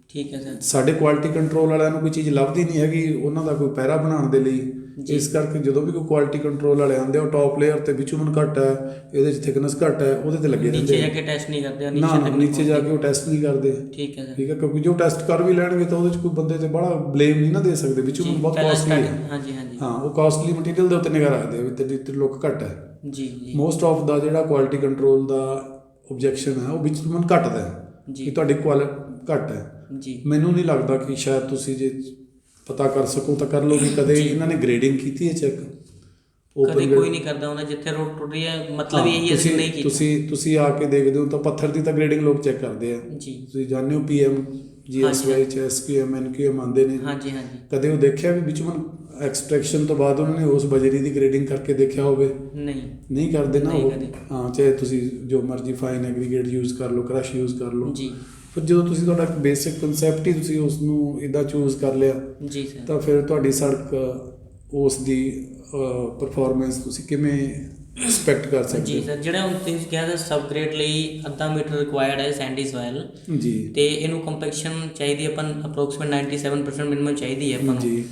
ਠੀਕ ਹੈ ਸਰ। ਸਾਡੇ ਕੁਆਲਿਟੀ ਕੰਟਰੋਲ ਵਾਲਿਆਂ ਨੂੰ ਕੋਈ ਚੀਜ਼ ਲੱਭਦੀ ਨਹੀਂ ਹੈਗੀ ਉਹਨਾਂ ਦਾ ਕੋਈ ਪੈਰਾ ਬਣਾਉਣ ਦੇ ਲਈ। ਇਸ ਕਰਕੇ ਜਦੋਂ ਵੀ ਕੋਈ ਕੁਆਲਿਟੀ ਕੰਟਰੋਲ ਵਾਲੇ ਆਉਂਦੇ ਉਹ ਟੌਪ ਲੇਅਰ ਤੇ ਬਿਚੂਮਨ ਘੱਟ ਹੈ, ਇਹਦੇ 'ਚ ਥਿਕਨੈਸ ਘੱਟ ਹੈ, ਉਹਦੇ ਤੇ ਲੱਗੇ ਰਹਿੰਦੇ। ਨੀਚੇ ਜਾ ਕੇ ਟੈਸਟ ਨਹੀਂ ਕਰਦੇ ਨਾ ਨੀਚੇ ਜਾ ਕੇ ਉਹ ਟੈਸਟ ਨਹੀਂ ਕਰਦੇ। ਠੀਕ ਹੈ ਸਰ। ਠੀਕ ਹੈ, ਕਿਉਂਕਿ ਜੋ ਟੈਸਟ ਕਰ ਵੀ ਲੈਣਗੇ ਤਾਂ ਉਹਦੇ 'ਚ ਕੋਈ ਬੰਦੇ ਤੇ ਬੜਾ ਬਲੇਮ ਨਹੀਂ ਨਾ ਦੇ ਸਕਦੇ। ਬਿਚੂਮਨ ਬਹੁਤ ਕਾਸਟਲੀ ਹੈ। ਹਾਂਜੀ ਹਾਂਜੀ। ਹਾਂ, ਉਹ ਕਾਸਟਲੀ ਮਟੀਰੀਅਲ ਦੇ ਉੱਤੇ ਨਿਗਾਹ ਰੱਖਦੇ ਆ ਵੀ ਤੇ ਲੁੱਕ ਘੱਟ ਹੈ। ਜੀ ਜੀ। ਮੋਸਟ ਆਫ ਦਾ ਜਿਹੜਾ ਕੁਆਲਿਟੀ ਕੰਟਰੋਲ ਦਾ ਆਬਜੈਕਸ਼ਨ ਹੈ ਉਹ ਬਿਚੂਮਨ ਘੱਟਦਾ ਹੈ ਜੀ। ਕਿ ਤੁਹਾਡੀ ਕੁਆਲਿਟੀ ਘੱਟ ਹੈ। ਜੀ। ਮੈਨੂੰ ਨਹੀਂ ਲੱਗਦਾ ਕਿ ਸ਼ਾਇਦ ਤੁਸੀਂ ਜੇ ਪਤਾ ਕਰ ਸਕੋ ਤਾਂ ਕਰ ਲਓ ਕਿ ਕਦੇ ਇਹਨਾਂ ਨੇ ਗ੍ਰੇਡਿੰਗ ਕੀਤੀ ਹੈ ਚੈੱਕ। ਕਦੇ ਕੋਈ ਨਹੀਂ ਕਰਦਾ ਹੁੰਦਾ, ਜਿੱਥੇ ਰੋਡ ਟੁੱਟ ਰਹੀ ਹੈ ਮਤਲਬ ਇਹ ਹੀ ਅਸੀਂ ਨਹੀਂ ਕੀਤਾ। ਤੁਸੀਂ ਆ ਕੇ ਦੇਖਦੇ ਹੋ ਤਾਂ ਪੱਥਰ ਦੀ ਤਾਂ ਗ੍ਰੇਡਿੰਗ ਲੋਕ ਚੈੱਕ ਕਰਦੇ ਆ। ਜੀ। ਤੁਸੀਂ ਜਾਣਦੇ ਹੋ PM GSY SQM NQM ਆਉਂਦੇ ਨੇ। ਹਾਂਜੀ ਹਾਂਜੀ। ਕਦੇ ਉਹ ਦੇਖਿਆ ਵੀ ਬਿਚੂਮਨ ਐਕਸਟ੍ਰੈਕਸ਼ਨ ਤੋਂ ਬਾਅਦ ਉਹਨਾਂ ਨੇ ਉਸ ਬਜਰੀ ਦੀ ਗ੍ਰੇਡਿੰਗ ਕਰਕੇ ਦੇਖਿਆ ਹੋਵੇ? ਨਹੀਂ ਕਰਦੇ ਨਾ ਉਹ। ਹਾਂ, ਚਾਹੇ ਤੁਸੀਂ ਜੋ ਮਰਜ਼ੀ ਫਾਈਨ ਐਗਰੀਗੇਟ ਯੂਜ਼ ਕਰ ਲਓ, ਕ੍ਰਸ਼ ਯੂਜ਼ ਕਰ ਲਓ। ਜੀ। ਫਿਰ ਜਦੋਂ ਤੁਸੀਂ ਤੁਹਾਡਾ ਬੇਸਿਕ ਕਨਸੈਪਟ ਹੀ ਤੁਸੀਂ ਉਸ ਨੂੰ ਇੱਦਾਂ ਚੂਜ਼ ਕਰ ਲਿਆ ਜੀ ਸਰ, ਤਾਂ ਫਿਰ ਤੁਹਾਡੀ ਸੜਕ ਉਸ ਦੀ ਪਰਫਾਰਮੈਂਸ ਤੁਸੀਂ ਕਿਵੇਂ ਐਕਸਪੈਕਟ ਕਰ ਸਕਦੇ ਜੀ ਸਰ। ਜਿਹੜਾ ਹੁਣ ਤੁਸੀਂ ਕਿਹਾ ਸਰ ਸਬਗ੍ਰੇਡ ਲਈ ਅੱਧਾ ਮੀਟਰ ਰਿਕੁਆਇਰਡ ਹੈ ਸੈਂਡੀ ਸੋਇਲ ਜੀ, ਤੇ ਇਹਨੂੰ ਕੰਪੈਕਸ਼ਨ ਚਾਹੀਦੀ ਆਪਾਂ ਅਪਰੋਕਸੀਮੇਟ 97% ਮਿਨੀਮਮ ਚਾਹੀਦੀ ਹੈ ਆਪਾਂ ਨੂੰ ਜੀ।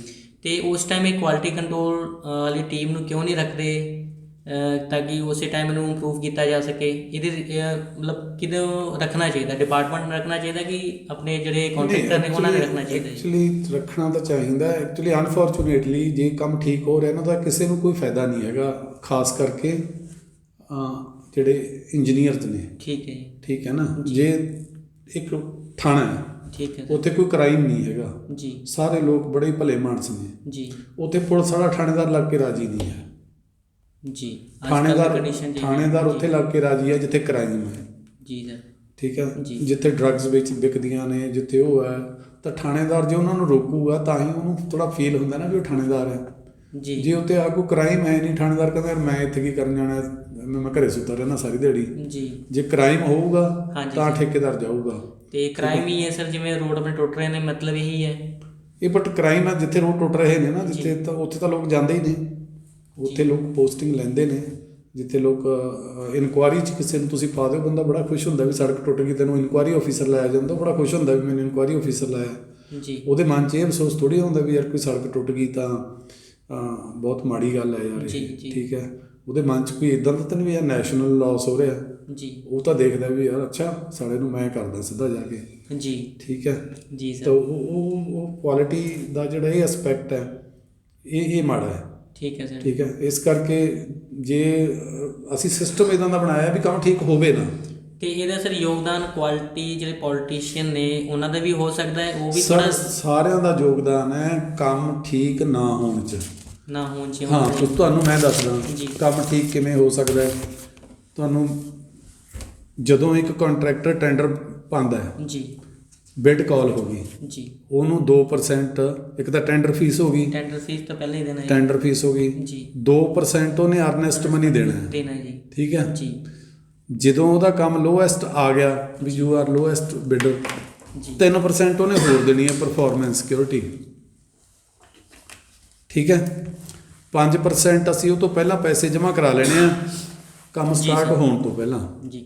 ਤੇ ਉਸ ਟਾਈਮ ਇਹ ਕੁਆਲਿਟੀ ਕੰਟਰੋਲ ਵਾਲੀ ਟੀਮ ਨੂੰ ਕਿਉਂ ਨਹੀਂ ਰੱਖਦੇ ਤਾਂ ਕਿ ਉਸੇ ਟਾਈਮ ਇਹਨੂੰ ਇੰਪਰੂਵ ਕੀਤਾ ਜਾ ਸਕੇ? ਇਹਦੇ ਮਤਲਬ ਕਿਦੋਂ ਰੱਖਣਾ ਚਾਹੀਦਾ? ਡਿਪਾਰਟਮੈਂਟ ਨੂੰ ਰੱਖਣਾ ਚਾਹੀਦਾ ਕਿ ਆਪਣੇ ਜਿਹੜੇ ਕੰਟਰੈਕਟਰ ਨੇ ਉਹਨਾਂ ਨੇ ਰੱਖਣਾ ਚਾਹੀਦਾ? ਐਕਚੁਅਲੀ ਰੱਖਣਾ ਤਾਂ ਚਾਹੀਦਾ। ਐਕਚੁਅਲੀ ਅਨਫੋਰਚੂਨੇਟਲੀ ਜੇ ਕੰਮ ਠੀਕ ਹੋ ਰਿਹਾ ਨਾ ਤਾਂ ਕਿਸੇ ਨੂੰ ਕੋਈ ਫਾਇਦਾ ਨਹੀਂ ਹੈਗਾ, ਖਾਸ ਕਰਕੇ ਜਿਹੜੇ ਇੰਜੀਨੀਅਰਸ ਨੇ। ਠੀਕ ਹੈ ਜੀ। ਠੀਕ ਹੈ ਨਾ। ਜੇ ਇੱਕ ਥਾਣਾ ਹੈ, ਠੀਕ ਹੈ, ਉੱਥੇ ਕੋਈ ਕ੍ਰਾਈਮ ਨਹੀਂ ਹੈਗਾ ਜੀ, ਸਾਰੇ ਲੋਕ ਬੜੇ ਹੀ ਭਲੇ ਮਾਨਸ ਨੇ ਜੀ, ਉੱਥੇ ਪੁਲਿਸ ਵਾਲਾ ਥਾਣੇਦਾਰ ਲੱਗ ਕੇ ਰਾਜੀ ਨਹੀਂ ਹੈ। ਜੀ। ਥਾਣੇਦਾਰ ਉੱਥੇ ਲੱਗ ਕੇ ਰਾਜੀ ਹੈ ਜਿੱਥੇ ਕ੍ਰਾਈਮ ਹੈ। ਜੀ ਸਰ। ਠੀਕ ਹੈ। ਜਿੱਥੇ ਡਰੱਗਸ ਵਿੱਚ ਵਿਕਦੀਆਂ ਨੇ, ਜਿੱਥੇ ਉਹ ਹੈ, ਤਾਂ ਥਾਣੇਦਾਰ ਜੇ ਉਹਨਾਂ ਨੂੰ ਰੋਕੂਗਾ ਤਾਂ ਹੀ ਉਹਨੂੰ ਥੋੜਾ ਫੀਲ ਹੁੰਦਾ ਨਾ ਵੀ ਉਹ ਥਾਣੇਦਾਰ ਹੈ। ਜੀ। ਜੇ ਉੱਤੇ ਆ ਕੋਈ ਕ੍ਰਾਈਮ ਹੈ ਨਹੀਂ, ਥਾਣੇਦਾਰ ਕਹਿੰਦਾ ਮੈਂ ਇੱਥੇ ਕੀ ਕਰਨ ਜਾਣਾ, ਮੈਂ ਘਰੇ ਸੁੱਤਾ ਰਹਿਣਾ ਸਾਰੀ ਦਿਹਾੜੀ। ਜੀ। ਜੇ ਕ੍ਰਾਈਮ ਹੋਊਗਾ ਤਾਂ ਠੇਕੇਦਾਰ ਜਾਊਗਾ। ਤੇ ਕ੍ਰਾਈਮ ਹੀ ਹੈ ਸਰ, ਜਿਵੇਂ ਰੋਡ ਆਪਣੇ ਟੁੱਟ ਰਹੇ ਨੇ, ਮਤਲਬ ਇਹੀ ਹੈ ਇਹ। ਬਟ ਕ੍ਰਾਈਮ ਹੈ ਜਿੱਥੇ ਰੋਡ ਟੁੱਟ ਰਹੇ ਨੇ ਨਾ, ਜਿੱਥੇ ਤਾਂ ਉੱਥੇ ਤਾਂ ਲੋਕ ਜਾਂਦੇ ਹੀ ਨੇ, ਉੱਥੇ ਲੋਕ ਪੋਸਟਿੰਗ ਲੈਂਦੇ ਨੇ। ਜਿੱਥੇ ਲੋਕ ਇਨਕੁਆਰੀ 'ਚ ਕਿਸੇ ਨੂੰ ਤੁਸੀਂ ਪਾ ਦਿਓ, ਬੰਦਾ ਬੜਾ ਖੁਸ਼ ਹੁੰਦਾ ਵੀ ਸੜਕ ਟੁੱਟ ਗਈ, ਤੈਨੂੰ ਇਨਕੁਆਰੀ ਆਫੀਸਰ ਲਾਇਆ ਜਾਂਦਾ, ਬੜਾ ਖੁਸ਼ ਹੁੰਦਾ ਵੀ ਮੈਨੂੰ ਇਨਕੁਆਰੀ ਆਫੀਸਰ ਲਾਇਆ। ਜੀ। ਉਹਦੇ ਮਨ 'ਚ ਇਹ ਅਫਸੋਸ ਥੋੜ੍ਹੀ ਹੁੰਦਾ ਵੀ ਯਾਰ ਕੋਈ ਸੜਕ ਟੁੱਟ ਗਈ ਤਾਂ ਬਹੁਤ ਮਾੜੀ ਗੱਲ ਹੈ ਯਾਰ। ਠੀਕ ਹੈ। ਉਹਦੇ ਮਨ 'ਚ ਕੋਈ ਇੱਦਾਂ ਦਾ ਤਾਂ ਨਹੀਂ ਵੀ ਯਾਰ ਨੈਸ਼ਨਲ ਲਾਸ ਹੋ ਰਿਹਾ। ਜੀ। ਉਹ ਤਾਂ ਦੇਖਦਾ ਵੀ ਯਾਰ ਅੱਛਾ ਸਾਲੇ ਨੂੰ ਮੈਂ ਕਰਦਾ ਸਿੱਧਾ ਜਾ ਕੇ। ਜੀ। ਠੀਕ ਹੈ। ਜੀ ਸਰ। ਤਾਂ ਉਹ ਕੁਆਲਿਟੀ ਦਾ ਜਿਹੜਾ ਇਹ ਐਸਪੈਕਟ ਹੈ ਇਹ ਮਾੜਾ ਹੈ। ਠੀਕ ਹੈ ਸਰ। ਠੀਕ ਹੈ। ਇਸ ਕਰਕੇ ਜੇ ਅਸੀਂ ਸਿਸਟਮ ਇੱਦਾਂ ਦਾ ਬਣਾਇਆ ਵੀ ਕੰਮ ਠੀਕ ਹੋਵੇ ਨਾ, ਤੇ ਇਹਦਾ ਸਰ ਯੋਗਦਾਨ ਕੁਆਲਿਟੀ ਜਿਹੜੇ ਪੋਲੀਟੀਸ਼ੀਅਨ ਨੇ ਉਹਨਾਂ ਦਾ ਵੀ ਹੋ ਸਕਦਾ ਹੈ? ਉਹ ਵੀ ਸਾਰਿਆਂ ਦਾ ਯੋਗਦਾਨ ਹੈ ਕੰਮ ਠੀਕ ਨਾ ਹੋਣ 'ਚ। ਹਾਂ, ਤੁਹਾਨੂੰ ਮੈਂ ਦੱਸਦਾ ਕੰਮ ਠੀਕ ਕਿਵੇਂ ਹੋ ਸਕਦਾ ਹੈ। ਤੁਹਾਨੂੰ ਜਦੋਂ ਇੱਕ ਕੰਟਰੈਕਟਰ ਟੈਂਡਰ ਪਾਉਂਦਾ ਹੈ, ਜੀ, ਬਿਡ ਕਾਲ ਹੋ ਗਈ, ਜੀ, ਉਹਨੂੰ 2% ਇੱਕ ਤਾਂ ਟੈਂਡਰ ਫੀਸ ਹੋ ਗਈ, ਟੈਂਡਰ ਫੀਸ ਤਾਂ ਪਹਿਲਾਂ ਹੀ ਦੇਣਾ ਹੈ, ਟੈਂਡਰ ਫੀਸ ਹੋ ਗਈ, ਜੀ, 2% ਉਹਨੇ ਅਰਨੈਸਟ ਮਨੀ ਦੇਣਾ ਹੈ, ਜੀ। ਠੀਕ ਹੈ। ਜੀ। ਜਦੋਂ ਉਹਦਾ ਕੰਮ ਲੋਐਸਟ ਆ ਗਿਆ ਵੀ ਯੂ ਆਰ ਲੋਐਸਟ ਬਿਡਰ, 3% ਉਹਨੇ ਹੋਰ ਦੇਣੀ ਹੈ ਪਰਫਾਰਮੈਂਸ ਸਿਕਿਉਰਿਟੀ। ਠੀਕ ਹੈ। 5% ਅਸੀਂ ਉਹ ਤੋਂ ਪਹਿਲਾਂ ਪੈਸੇ ਜਮ੍ਹਾਂ ਕਰਾ ਲੈਣੇ ਆ ਕੰਮ ਸਟਾਰਟ ਹੋਣ ਤੋਂ ਪਹਿਲਾਂ। ਜੀ।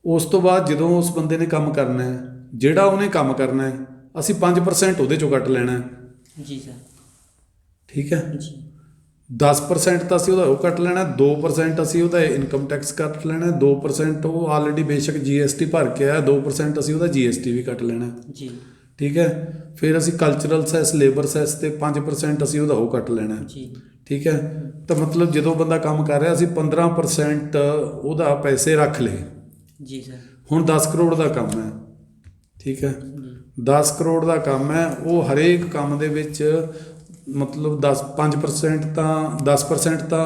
ਉਸ ਤੋਂ ਬਾਅਦ ਜਦੋਂ ਉਸ ਬੰਦੇ ਨੇ ਕੰਮ ਕਰਨਾ ਹੈ, ਜਿਹੜਾ ਉਹਨੇ ਕੰਮ ਕਰਨਾ ਹੈ, ਅਸੀਂ 5% ਉਹਦੇ ਚੋਂ ਕੱਟ ਲੈਣਾ ਹੈ। ਜੀ ਸਰ। ਠੀਕ ਹੈ। ਜੀ 10% ਤਾਂ ਅਸੀਂ ਉਹਦਾ ਉਹ ਕੱਟ ਲੈਣਾ, 2% ਅਸੀਂ ਉਹਦਾ ਇਨਕਮ ਟੈਕਸ ਕੱਟ ਲੈਣਾ, 2% ਉਹ ਆਲਰੇਡੀ ਬੇਸ਼ੱਕ GST ਭਰ ਕੇ ਆਇਆ, 2% ਅਸੀਂ ਉਹਦਾ GST ਵੀ ਕੱਟ ਲੈਣਾ। ਜੀ ਠੀਕ ਹੈ। ਫਿਰ ਅਸੀਂ ਕਲਚਰਲ ਸੈਸ, ਲੇਬਰ ਸੈਸ ਤੇ 5% ਅਸੀਂ ਉਹਦਾ ਉਹ ਕੱਟ ਲੈਣਾ। ਜੀ ਠੀਕ ਹੈ। ਤਾਂ ਮਤਲਬ ਜਦੋਂ ਬੰਦਾ ਕੰਮ ਕਰ ਰਿਹਾ ਅਸੀਂ 15% ਉਹਦਾ ਪੈਸੇ ਰੱਖ ਲਏ। ਜੀ ਸਰ। ਹੁਣ 10 ਕਰੋੜ ਦਾ ਕੰਮ ਹੈ। ਠੀਕ ਹੈ। ਜੀ 10 ਕਰੋੜ ਦਾ ਕੰਮ ਹੈ, ਉਹ ਹਰੇਕ ਕੰਮ ਦੇ ਵਿੱਚ ਮਤਲਬ 5% ਤਾਂ 10% ਤਾਂ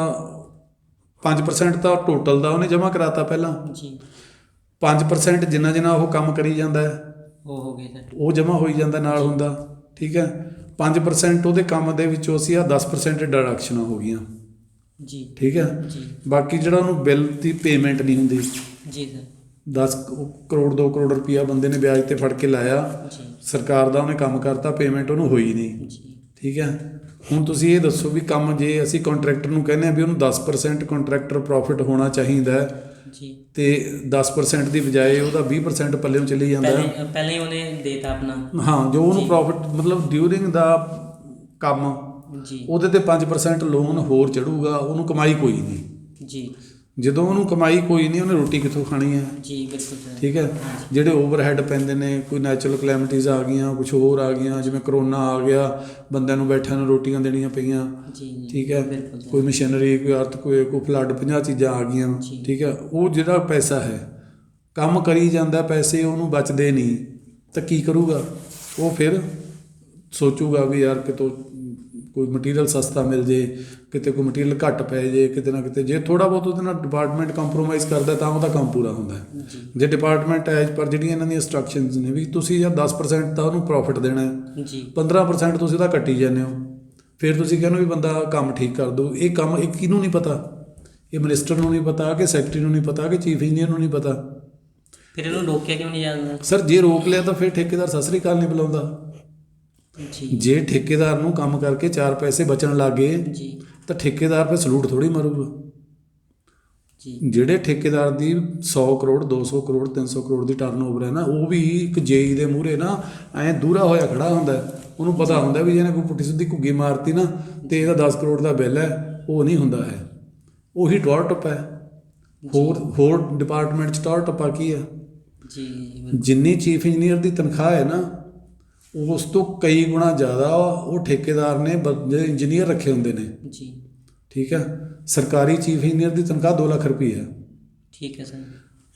5% ਤਾਂ ਟੋਟਲ ਦਾ ਉਹਨੇ ਜਮ੍ਹਾਂ ਕਰਾਤਾ ਪਹਿਲਾਂ। ਜੀ 5% ਜਿੰਨਾ ਜਿੰਨਾ ਉਹ ਕੰਮ ਕਰੀ ਜਾਂਦਾ ਹੈ ਉਹ ਹੋ ਗਏ ਸਰ। ਉਹ ਜਮ੍ਹਾਂ ਹੋਈ ਜਾਂਦਾ ਨਾਲ ਹੁੰਦਾ। ਠੀਕ ਹੈ। 5% ਉਹਦੇ ਕੰਮ ਦੇ ਵਿੱਚੋਂ ਅਸੀਂ 10% ਡਿਡਕਸ਼ਨਾਂ ਹੋ ਗਈਆਂ। ਜੀ ਠੀਕ ਹੈ। ਜੀ ਬਾਕੀ ਜਿਹੜਾ ਉਹਨੂੰ ਬਿੱਲ ਦੀ ਪੇਮੈਂਟ ਨਹੀਂ ਹੁੰਦੀ, ਜੀ ਸਰ। 10 ਕਰੋੜ 2 ਕਰੋੜ ਰੁਪਈਆ ਬੰਦੇ ਨੇ ਵਿਆਜ ਤੇ ਫੜ ਕੇ ਲਾਇਆ, ਜੀ ਸਰਕਾਰ ਦਾ ਉਹਨੇ ਕੰਮ ਕਰਤਾ, ਪੇਮੈਂਟ ਉਹਨੂੰ ਹੋਈ ਨਹੀਂ। ਜੀ ਠੀਕ ਹੈ। ਹੁਣ ਤੁਸੀਂ ਇਹ ਦੱਸੋ ਵੀ ਕੰਮ ਜੇ ਅਸੀਂ ਕੰਟਰੈਕਟਰ ਨੂੰ ਕਹਿੰਦੇ ਆ ਵੀ ਉਹਨੂੰ 10% ਕੰਟਰੈਕਟਰ ਪ੍ਰੋਫਿਟ ਹੋਣਾ ਚਾਹੀਦਾ ਹੈ, ਜੀ ਤੇ 10% ਦੀ ਬਜਾਏ ਉਹਦਾ 20% ਪੱਲਿਓਂ ਚਲੀ ਜਾਂਦਾ ਹੈ। ਪਹਿਲਾਂ ਹੀ ਉਹਨੇ ਦੇਤਾ ਆਪਣਾ। ਹਾਂ, ਜੋ ਉਹਨੂੰ ਜੀ। ਪ੍ਰੋਫਿਟ ਮਤਲਬ ਡਿਊਰਿੰਗ ਦਾ ਕੰਮ ਜੀ ਉਹਦੇ ਤੇ 5% ਲੋਨ ਹੋਰ ਚੜੂਗਾ, ਉਹਨੂੰ ਕਮਾਈ ਕੋਈ ਨਹੀਂ। ਜੀ ਜਦੋਂ ਉਹਨੂੰ ਕਮਾਈ ਕੋਈ ਨਹੀਂ, ਉਹਨੇ ਰੋਟੀ ਕਿੱਥੋਂ ਖਾਣੀ ਹੈ? ਜੀ ਬਿਲਕੁਲ ਸਰ। ਠੀਕ ਹੈ। ਜਿਹੜੇ ਓਵਰਹੈਡ ਪੈਂਦੇ ਨੇ, ਕੋਈ ਨੈਚੁਰਲ ਕਲੈਮਿਟੀਜ਼ ਆ ਗਈਆਂ, ਕੁਝ ਹੋਰ ਆ ਗਈਆਂ, ਜਿਵੇਂ ਕਰੋਨਾ ਆ ਗਿਆ, ਬੰਦਿਆਂ ਨੂੰ ਬੈਠਿਆਂ ਨੂੰ ਰੋਟੀਆਂ ਦੇਣੀਆਂ ਪਈਆਂ। ਜੀ ਜੀ ਠੀਕ ਹੈ। ਬਿਲਕੁਲ ਸਰ। ਕੋਈ ਮਸ਼ੀਨਰੀ, ਕੋਈ ਅਰਥਕੁਏਕ, ਕੋਈ ਫਲੱਡ, 50 ਚੀਜ਼ਾਂ ਆ ਗਈਆਂ। ਜੀ। ਠੀਕ ਹੈ। ਉਹ ਜਿਹੜਾ ਪੈਸਾ ਹੈ ਕੰਮ ਕਰੀ ਜਾਂਦਾ, ਪੈਸੇ ਉਹਨੂੰ ਬਚਦੇ ਨਹੀਂ, ਤਾਂ ਕੀ ਕਰੂਗਾ? ਉਹ ਫਿਰ ਸੋਚੂਗਾ ਵੀ ਯਾਰ ਕਿਤੋਂ ਕੋਈ ਮਟੀਰੀਅਲ ਸਸਤਾ ਮਿਲ ਜੇ, ਕਿਤੇ ਕੋਈ ਮਟੀਰੀਅਲ ਘੱਟ ਪੈ ਜੇ, ਕਿਤੇ ਨਾ ਕਿਤੇ ਜੇ ਥੋੜ੍ਹਾ ਬਹੁਤ ਉਹਦੇ ਨਾਲ ਡਿਪਾਰਟਮੈਂਟ ਕੰਪਰੋਮਾਈਜ਼ ਕਰਦਾ ਤਾਂ ਉਹਦਾ ਕੰਮ ਪੂਰਾ ਹੁੰਦਾ ਹੈ। ਜੀ ਜੇ ਡਿਪਾਰਟਮੈਂਟ ਐਜ ਪਰ ਜਿਹੜੀਆਂ ਇਹਨਾਂ ਦੀਆਂ ਇੰਸਟਰਕਸ਼ਨਸ ਨੇ ਵੀ ਤੁਸੀਂ ਜਾਂ 10% ਤਾਂ ਉਹਨੂੰ ਪ੍ਰੋਫਿਟ ਦੇਣਾ ਹੈ, ਜੀ 15% ਤੁਸੀਂ ਉਹਦਾ ਕੱਟੀ ਜਾਂਦੇ ਹੋ, ਫਿਰ ਤੁਸੀਂ ਕਹਿੰਦੇ ਵੀ ਬੰਦਾ ਕੰਮ ਠੀਕ ਕਰ ਦਿਓ। ਇਹ ਕੰਮ ਇਹ ਕਿਹਨੂੰ ਨਹੀਂ ਪਤਾ? ਇਹ ਮਿਨਿਸਟਰ ਨੂੰ ਨਹੀਂ ਪਤਾ, ਕਿ ਸੈਕਟਰੀ ਨੂੰ ਨਹੀਂ ਪਤਾ, ਕਿ ਚੀਫ ਇੰਜੀਨੀਅਰ ਨੂੰ ਨਹੀਂ ਪਤਾ? ਫਿਰ ਇਹਨੂੰ ਰੋਕਿਆ ਕਿਉਂ ਨਹੀਂ ਜਾਂਦਾ? ਸਰ ਜੇ ਰੋਕ ਲਿਆ ਤਾਂ ਫਿਰ ਠੇਕੇਦਾਰ ਸਤਿ ਸ੍ਰੀ ਅਕਾਲ ਨਹੀਂ ਬੁਲਾਉਂਦਾ। ਜੀ ਜੇ ਠੇਕੇਦਾਰ ਨੂੰ ਕੰਮ ਕਰਕੇ 4 ਪੈਸੇ ਬਚਣ ਲੱਗ ਗਏ ਜੀ ਤਾਂ ਠੇਕੇਦਾਰ 'ਤੇ ਸਲੂਟ ਥੋੜ੍ਹੀ ਮਾਰੂਗਾ। ਜੀ ਜਿਹੜੇ ਠੇਕੇਦਾਰ ਦੀ 100 ਕਰੋੜ 200 ਕਰੋੜ 300 ਕਰੋੜ ਦੀ ਟਰਨਓਵਰ ਹੈ ਨਾ, ਉਹ ਵੀ ਇੱਕ ਜੇਈ ਦੇ ਮੂਹਰੇ ਨਾ ਐਂ ਦੂਰਾ ਹੋਇਆ ਖੜਾ ਹੁੰਦਾ। ਉਹਨੂੰ ਪਤਾ ਹੁੰਦਾ ਵੀ ਜਿਹਨੇ ਕੋਈ ਪੁੱਠੀ ਸਿੱਧੀ ਘੁੱਗੀ ਮਾਰਤੀ ਨਾ ਤੇ ਇਹਦਾ 10 ਕਰੋੜ ਦਾ ਬਿੱਲ ਹੈ, ਉਹ ਨਹੀਂ ਹੁੰਦਾ ਹੈ। ਉਹੀ ਟੌਰ ਟੱਪਾ ਹੈ। ਹੋਰ ਡਿਪਾਰਟਮੈਂਟ 'ਚ ਟੌਰ ਟੱਪਾ ਕੀ ਹੈ? ਜੀ ਜਿੰਨੀ ਚੀਫ ਇੰਜੀਨੀਅਰ ਦੀ ਤਨਖਾਹ ਹੈ ਨਾ, ਉਸ ਤੋਂ ਕਈ ਗੁਣਾ ਜ਼ਿਆਦਾ ਉਹ ਠੇਕੇਦਾਰ ਨੇ ਜਿਹੜੇ ਇੰਜੀਨੀਅਰ ਰੱਖੇ ਹੁੰਦੇ ਨੇ। ਜੀ ਠੀਕ ਹੈ। ਸਰਕਾਰੀ ਚੀਫ ਇੰਜੀਨੀਅਰ ਦੀ ਤਨਖਾਹ 2 ਲੱਖ ਰੁਪਏ ਹੈ। ਠੀਕ ਹੈ ਸਰ।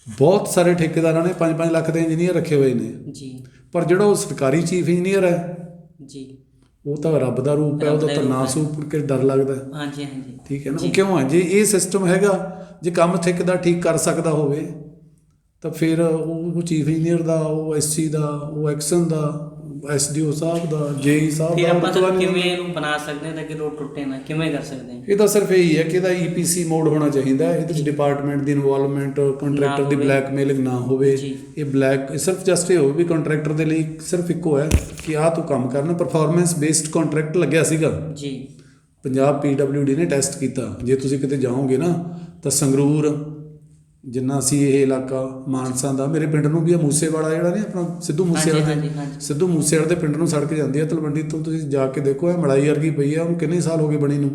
ਬਹੁਤ ਸਾਰੇ ਠੇਕੇਦਾਰਾਂ ਨੇ 5-5 ਲੱਖ ਦੇ ਇੰਜੀਨੀਅਰ ਰੱਖੇ ਹੋਏ ਨੇ, ਜੀ ਪਰ ਜਿਹੜਾ ਉਹ ਸਰਕਾਰੀ ਚੀਫ ਇੰਜੀਨੀਅਰ ਹੈ ਜੀ ਉਹ ਤਾਂ ਰੱਬ ਦਾ ਰੂਪ ਹੈ, ਉਹਦਾ ਤਾਂ ਨਾਂ ਸੂਪ ਕੇ ਡਰ ਲੱਗਦਾ। ਹਾਂਜੀ ਹਾਂਜੀ। ਠੀਕ ਹੈ ਨਾ। ਉਹ ਕਿਉਂ ਹੈ? ਜੇ ਇਹ ਸਿਸਟਮ ਹੈਗਾ, ਜੇ ਕੰਮ ਠੇਕੇਦਾਰ ਠੀਕ ਕਰ ਸਕਦਾ ਹੋਵੇ ਤਾਂ ਫਿਰ ਉਹ ਚੀਫ ਇੰਜੀਨੀਅਰ ਦਾ, ਉਹ SC ਦਾ, ਉਹ ਐਕਸ਼ਨ ਦਾ, SDO ਸਾਹਿਬ ਦਾ, JE ਸਾਹਿਬ ਫਿਰ ਦਾ ਆਪਾਂ ਰੁਤਬਾ ਨਹੀਂ ਕਿਵੇਂ ਇਹਨੂੰ ਬਣਾ ਸਕਦੇ ਹਾਂ ਤਾਂ ਕਿ ਰੋਡ ਟੁੱਟੇ ਨਾ? ਕਿਵੇਂ ਕਰ ਸਕਦੇ ਹਾਂ? ਇਹ ਤਾਂ ਸਿਰਫ ਇਹੀ ਹੈ ਕਿ ਇਹਦਾ EPC ਮੋਡ ਹੋਣਾ ਚਾਹੀਦਾ। ਇਹਦੇ ਵਿੱਚ ਡਿਪਾਰਟਮੈਂਟ ਦੀ ਇਨਵੋਲਵਮੈਂਟ, ਕੰਟਰੈਕਟਰ ਦੀ ਬਲੈਕਮੇਲਿੰਗ ਨਾ ਹੋਵੇ। ਜੀ। ਇਹ ਸਿਰਫ ਜਸਟ ਇਹ ਹੋਵੇ ਵੀ ਕੰਟਰੈਕਟਰ ਦੇ ਲਈ ਸਿਰਫ ਇੱਕੋ ਹੈ ਕਿ ਆਹ ਤੂੰ ਕੰਮ ਕਰਨਾ। ਪਰਫਾਰਮੈਂਸ ਬੇਸਡ ਕੰਟਰੈਕਟ ਲੱਗਿਆ ਸੀਗਾ। ਜੀ ਪੰਜਾਬ PWD ਨੇ ਟੈਸਟ ਕੀਤਾ। ਜੇ ਤੁਸੀਂ ਕਿਤੇ ਜਾਓਗੇ ਨਾ ਤਾਂ ਸੰਗਰੂਰ, ਜਿੰਨਾ ਅਸੀਂ ਇਹ ਇਲਾਕਾ ਮਾਨਸਾ ਦਾ, ਮੇਰੇ ਪਿੰਡ ਨੂੰ ਵੀ ਆ ਮੂਸੇਵਾਲਾ ਜਿਹੜਾ ਨਹੀਂ ਆਪਣਾ ਸਿੱਧੂ ਮੂਸੇਵਾਲਾ ਹਾਂਜੀ, ਦੇ, ਹਾਂਜੀ। ਸਿੱਧੂ ਮੂਸੇਵਾਲੇ ਦੇ ਪਿੰਡ ਨੂੰ ਸੜਕ ਜਾਂਦੀ ਹੈ ਤਲਵੰਡੀ ਤੋਂ। ਤੁਸੀਂ ਜਾ ਕੇ ਦੇਖੋ, ਇਹ ਮੜਾਈ ਵਰਗੀ ਪਈ ਆ। ਉਹਨੂੰ ਕਿੰਨੇ ਸਾਲ ਹੋ ਗਏ ਬਣੀ ਨੂੰ?